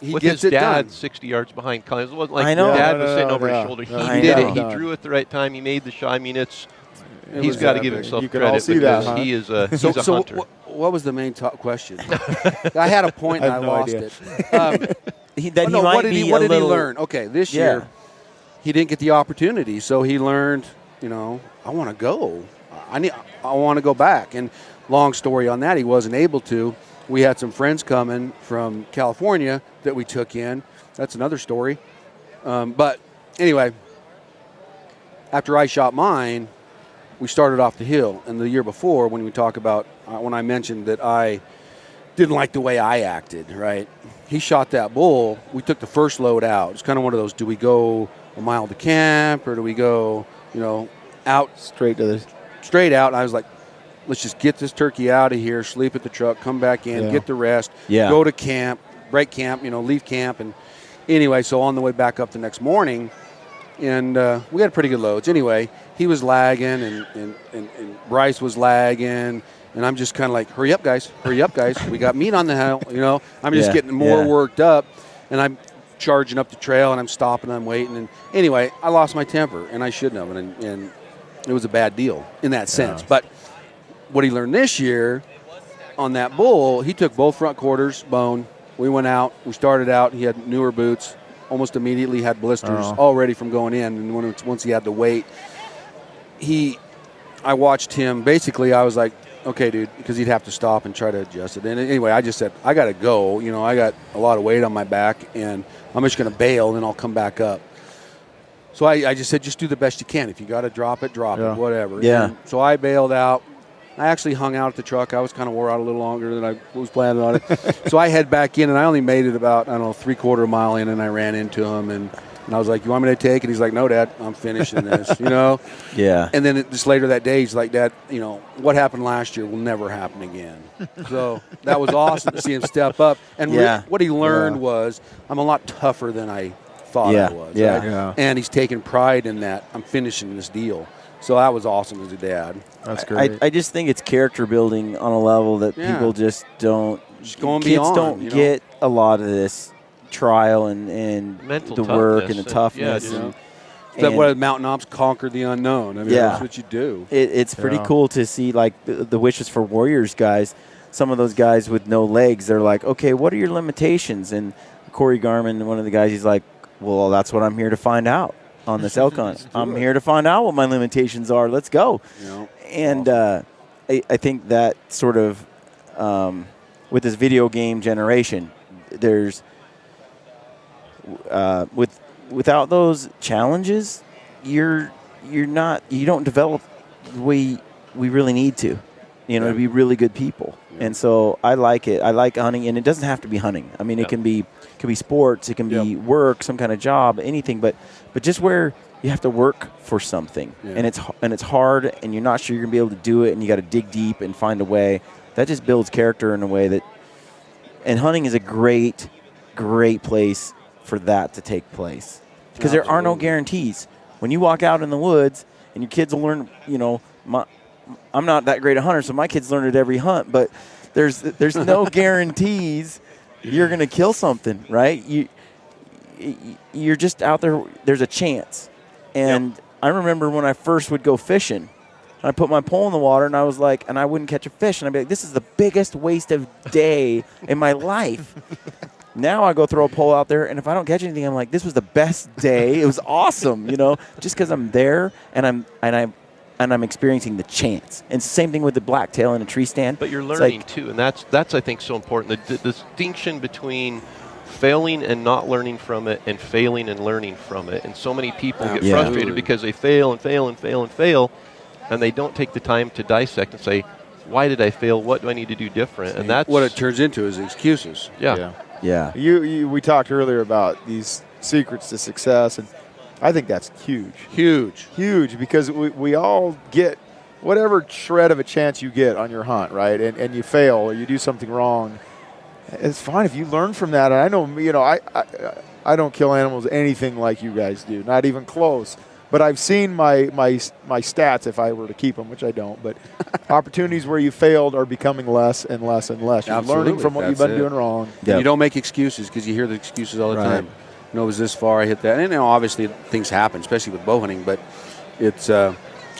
he with gets his it dad done. 60 yards behind. It wasn't like I know. Dad was sitting over his shoulder. He did it. He drew at the right time. He made the shot. I mean, he's got to give himself credit because he is he's a hunter. What was the main question? I had a point and I lost it. What did he learn? Okay, this year he didn't get the opportunity, so he learned. I want to go. I want to go back. And long story on that, he wasn't able to. We had some friends coming from California that we took in. That's another story. But anyway, after I shot mine, we started off the hill. And the year before, when we talk about when I mentioned that I didn't like the way I acted, right? He shot that bull. We took the first load out. It's kind of one of those, do we go a mile to camp or do we go, out? Straight out. And I was like, let's just get this turkey out of here, sleep at the truck, come back in, get the rest, go to camp, break camp, leave camp. And anyway, so on the way back up the next morning, and we had pretty good loads. Anyway, he was lagging and Bryce was lagging. And I'm just kind of like, hurry up, guys. We got meat on the hill, I'm just getting more worked up. And I'm charging up the trail, and I'm stopping, and I'm waiting. And anyway, I lost my temper, and I shouldn't have. And it was a bad deal in that sense. But what he learned this year on that bull, he took both front quarters, bone. We went out. We started out. He had newer boots. Almost immediately had blisters already from going in. And once he had the weight, I watched him. Basically, I was like, okay, dude, because he'd have to stop and try to adjust it. And anyway, I just said, I got to go. I got a lot of weight on my back, and I'm just going to bail, and then I'll come back up. So I just said, just do the best you can. If you got to drop it, whatever. Yeah. And so I bailed out. I actually hung out at the truck. I was kind of wore out a little longer than I was planning on it. So I head back in, and I only made it about, 3/4 mile in, and I ran into him, and I was like, you want me to take it? He's like, no, Dad, I'm finishing this, Yeah. And then just later that day, he's like, Dad, what happened last year will never happen again. So that was awesome to see him step up. And what he learned was I'm a lot tougher than I thought I was. Yeah. And he's taking pride in that. I'm finishing this deal. So that was awesome as a dad. That's great. I just think it's character building on a level that people just don't. Just going kids beyond, don't get a lot of this trial and mental the work and the toughness. That what mountain ops conquer the unknown. I mean, that's what you do. It's pretty cool to see, like, the Wishes for Warriors guys. Some of those guys with no legs, they're like, okay, what are your limitations? And Corey Garman, one of the guys, he's like, well, that's what I'm here to find out on this elk hunt. I'm here to find out what my limitations are. Let's go. And I think that sort of, with this video game generation, there's without those challenges, you don't develop the way we really need to, to be really good people. And so I like it. I like hunting, and it doesn't have to be hunting. I mean, it can be sports, it can be work, some kind of job, anything. But just where you have to work for something, and it's hard, and you're not sure you're gonna be able to do it, and you got to dig deep and find a way. That just builds character in a way that. And hunting is a great place for that to take place, because there are no guarantees. When you walk out in the woods and your kids will learn, I'm not that great a hunter, so my kids learn at every hunt, but there's no guarantees you're going to kill something, right? You're just out there. There's a chance. And I remember when I first would go fishing, I put my pole in the water, and I was like, and I wouldn't catch a fish, and I'd be like, this is the biggest waste of day in my life. Now I go throw a pole out there, and if I don't catch anything, I'm like, this was the best day. It was awesome, just because I'm there and I'm experiencing the chance. And it's the same thing with the blacktail in a tree stand. But you're learning too, and that's I think so important. The distinction between failing and not learning from it, and failing and learning from it. And so many people get frustrated because they fail and fail and fail and fail, and they don't take the time to dissect and say, why did I fail? What do I need to do different? And that's what it turns into is excuses. Yeah. We talked earlier about these secrets to success, and I think that's huge, because we all get whatever shred of a chance you get on your hunt, right, and you fail or you do something wrong, it's fine if you learn from that. And I know, I don't kill animals anything like you guys do, not even close. But I've seen my stats, if I were to keep them, which I don't, but opportunities where you failed are becoming less and less and less. You're learning from what you've been doing wrong. Yep. You don't make excuses because you hear the excuses all the time. It was this far, I hit that. And obviously things happen, especially with bow hunting, but it's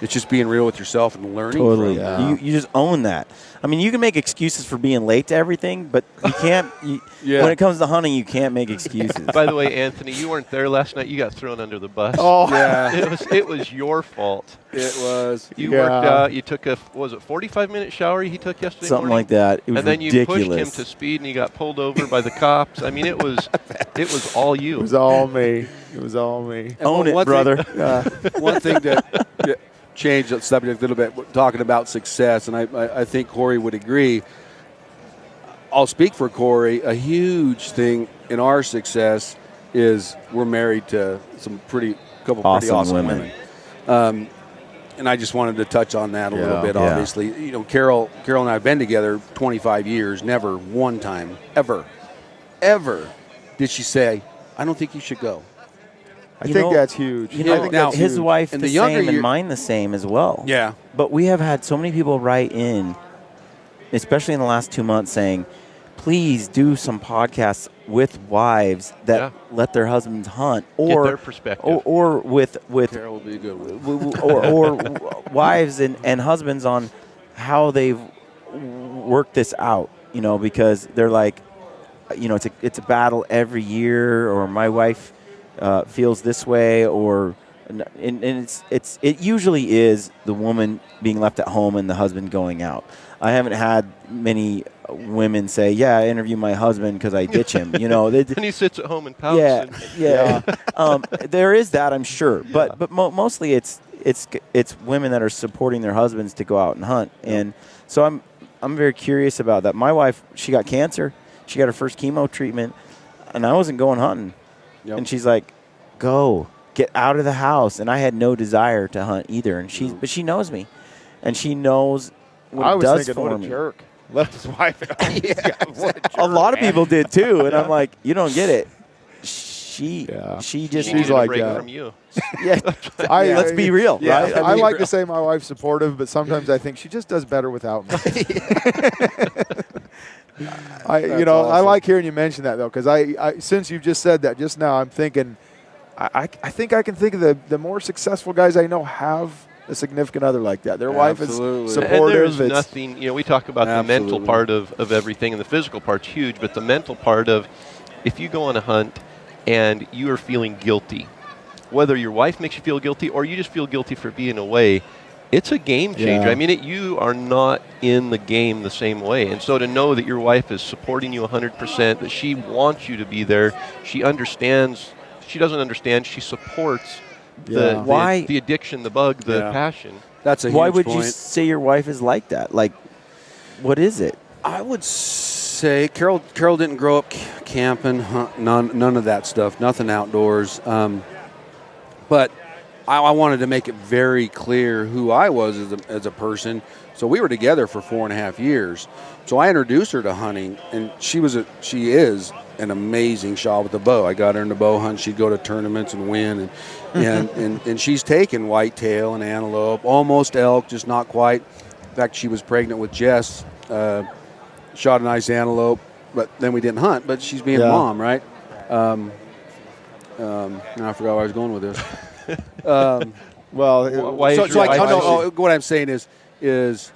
just being real with yourself and learning. Totally. You just own that. I mean, you can make excuses for being late to everything, but you can't. When it comes to hunting, you can't make excuses. By the way, Anthony, you weren't there last night. You got thrown under the bus. Oh, yeah. It was your fault. It was. You worked out. You took a 45-minute shower he took yesterday Something morning? like that. It was and then ridiculous. You pushed him to speed, and he got pulled over by the cops. I mean, it was all you. It was all me. It was all me. Own it, brother. One thing that change the subject a little bit, talking about success, and I think Corey would agree. I'll speak for Corey. A huge thing in our success is we're married to some pretty awesome women. And I just wanted to touch on that a little bit. Obviously, Carol and I have been together 25 years. Never one time, ever did she say, "I don't think you should go." I think that's huge. I think now, his huge. wife the same and mine the same as well. Yeah. But we have had so many people write in, especially in the last 2 months, saying, please do some podcasts with wives that let their husbands hunt. Or, get their perspective. Or with Carol will be a good one. or wives and husbands on how they've worked this out, because they're like, it's a battle every year, or my wife feels this way, and it usually is the woman being left at home and the husband going out. I haven't had many women say, "Yeah, I interview my husband because I ditch him." And he sits at home and pouts. There is that, I'm sure, but mostly it's women that are supporting their husbands to go out and hunt, and so I'm very curious about that. My wife, she got cancer, she got her first chemo treatment, and I wasn't going hunting. Yep. And she's like, "Go, get out of the house." And I had no desire to hunt either. And but she knows me, and she knows what it does for me. What a jerk. Left his wife at home. What a jerk, a lot of people did too, and I'm like, you don't get it. She's like that. From you. Let's be real. Right? I like to say my wife's supportive, but sometimes I think she just does better without me. Awesome. I like hearing you mention that though, because I since you've just said that just now, I'm thinking, I think I can think of the more successful guys I know have a significant other like that. Their wife is supportive. And there's nothing. We talk about the mental part of everything, and the physical part's huge, but the mental part of if you go on a hunt and you are feeling guilty, whether your wife makes you feel guilty or you just feel guilty for being away, it's a game changer. Yeah. I mean, you are not in the game the same way. And so to know that your wife is supporting you 100%, that she wants you to be there, she understands, she doesn't understand, she supports the addiction, the bug, the passion. That's a huge Why would point. you say your wife is like that? Like, what is it? I would say Carol didn't grow up camping, none of that stuff, nothing outdoors. But I wanted to make it very clear who I was as a person. So we were together for 4.5 years. So I introduced her to hunting, and she is an amazing shot with the bow. I got her in the bow hunt. She'd go to tournaments and win, and she's taken whitetail and antelope, almost elk, just not quite. In fact, she was pregnant with Jess, shot a nice antelope, but then we didn't hunt. But she's being mom, right? Now I forgot where I was going with this. What I'm saying is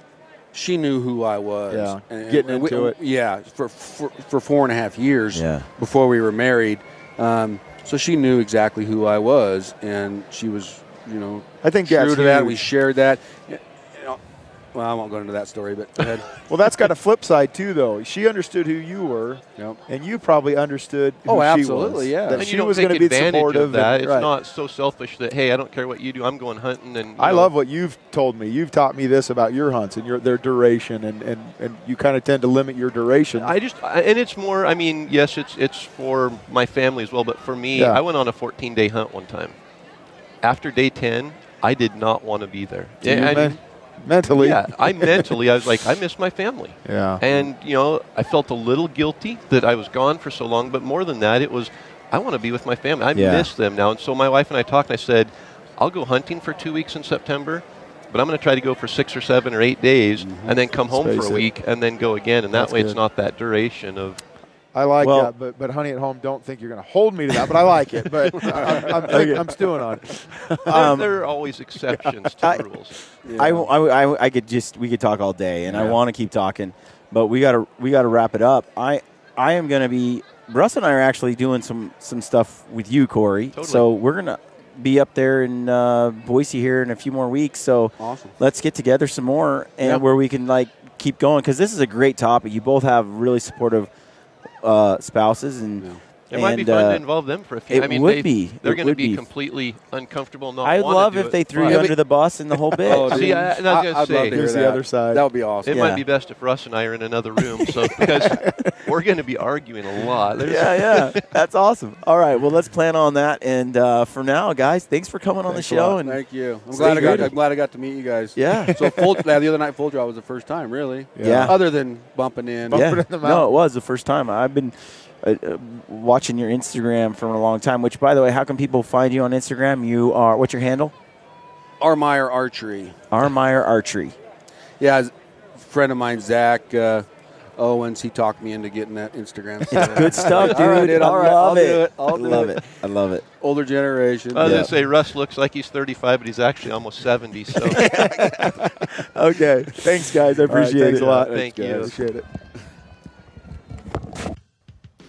she knew who I was. Yeah, and getting into it. Yeah, for 4.5 years before we were married. So she knew exactly who I was, and she was, I think true that's to that. huge. We shared that. Well, I won't go into that story, but go ahead. Well, that's got a flip side too, though. She understood who you were, and you probably understood who absolutely, she was. Yeah. That And she you don't was take going to be advantage supportive. of that. It's right. not so selfish that, hey, I don't care what you do, I'm going hunting. And I love what you've told me. You've taught me this about your hunts and their duration, and you kind of tend to limit your duration. And it's more, I mean, yes, it's for my family as well, but for me, I went on a 14-day hunt one time. After day 10, I did not want to be there. Mentally. Yeah, I was like, I miss my family. Yeah. And, I felt a little guilty that I was gone for so long, but more than that, it was, I want to be with my family. I miss them now. And so my wife and I talked, and I said, I'll go hunting for 2 weeks in September, but I'm going to try to go for 6 or 7 or 8 days and then come home for a week and then go again. And that way it's not that duration of... I like that, but honey at home, don't think you're going to hold me to that. But I like it. But I'm stewing on it. There are always exceptions to rules. Yeah. We could talk all day, and I want to keep talking, but we gotta wrap it up. I am going to be. Russ and I are actually doing some stuff with you, Corey. Totally. So we're gonna be up there in Boise here in a few more weeks. So awesome. Let's get together some more, and where we can keep going, because this is a great topic. You both have really supportive spouses, and it might be fun to involve them for a few. They're going to be completely uncomfortable. I'd love if they threw you under the bus and the whole bit. I was going to say, here's the other side. That would be awesome. It might be best if Russ and I are in another room, because we're going to be arguing a lot. That's awesome. All right, well, let's plan on that. And for now, guys, thanks for coming on the show. And thank you. I'm glad I got to meet you guys. Yeah. So the other night, full draw was the first time, really. Yeah. Other than bumping in. In the mountain. No, it was the first time. I've been watching your Instagram for a long time, which, by the way, how can people find you on Instagram? You are, what's your handle? Aron Meyer Archery. Aron Meyer Archery. Yeah, a friend of mine, Zach Owens, he talked me into getting that Instagram. It's good stuff, dude. I'll do it. I love it. Older generation. I was going to say, Russ looks like he's 35, but he's actually almost 70. So. Okay. Thanks, guys. I appreciate it. Thanks a lot. Thank you. Appreciate it.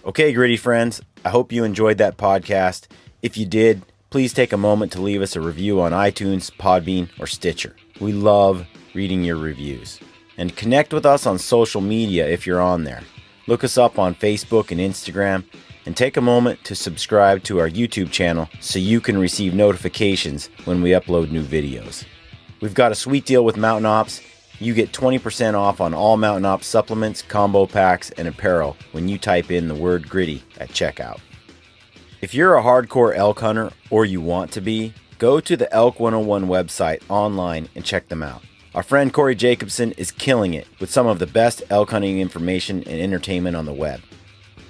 Okay, Gritty friends, I hope you enjoyed that podcast. If you did, please take a moment to leave us a review on iTunes, Podbean, or Stitcher. We love reading your reviews. And connect with us on social media if you're on there. Look us up on Facebook and Instagram, and take a moment to subscribe to our YouTube channel so you can receive notifications when we upload new videos. We've got a sweet deal with Mountain Ops. You get 20% off on all Mountain Ops supplements, combo packs, and apparel when you type in the word Gritty at checkout. If you're a hardcore elk hunter, or you want to be, go to the Elk 101 website online and check them out. Our friend Corey Jacobsen is killing it with some of the best elk hunting information and entertainment on the web.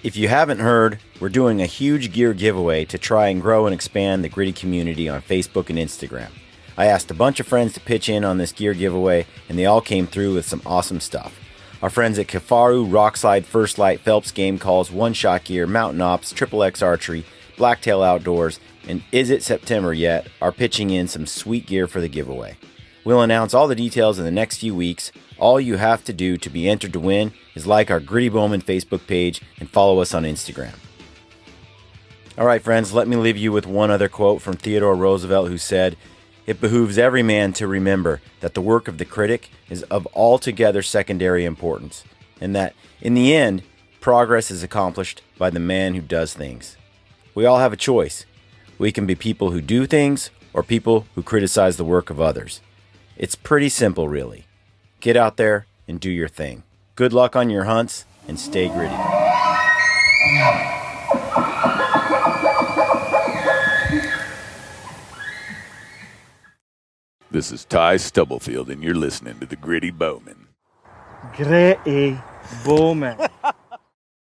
If you haven't heard, we're doing a huge gear giveaway to try and grow and expand the Gritty community on Facebook and Instagram. I asked a bunch of friends to pitch in on this gear giveaway, and they all came through with some awesome stuff. Our friends at Kifaru, Rockslide, First Light, Phelps Game Calls, One Shot Gear, Mountain Ops, XXX Archery, Blacktail Outdoors, and Is It September Yet are pitching in some sweet gear for the giveaway. We'll announce all the details in the next few weeks. All you have to do to be entered to win is like our Gritty Bowmen Facebook page and follow us on Instagram. All right, friends, let me leave you with one other quote from Theodore Roosevelt, who said, "It behooves every man to remember that the work of the critic is of altogether secondary importance, and that, in the end, progress is accomplished by the man who does things." We all have a choice. We can be people who do things or people who criticize the work of others. It's pretty simple, really. Get out there and do your thing. Good luck on your hunts, and stay gritty. This is Ty Stubblefield, and you're listening to the Gritty Bowmen. Gritty Bowmen.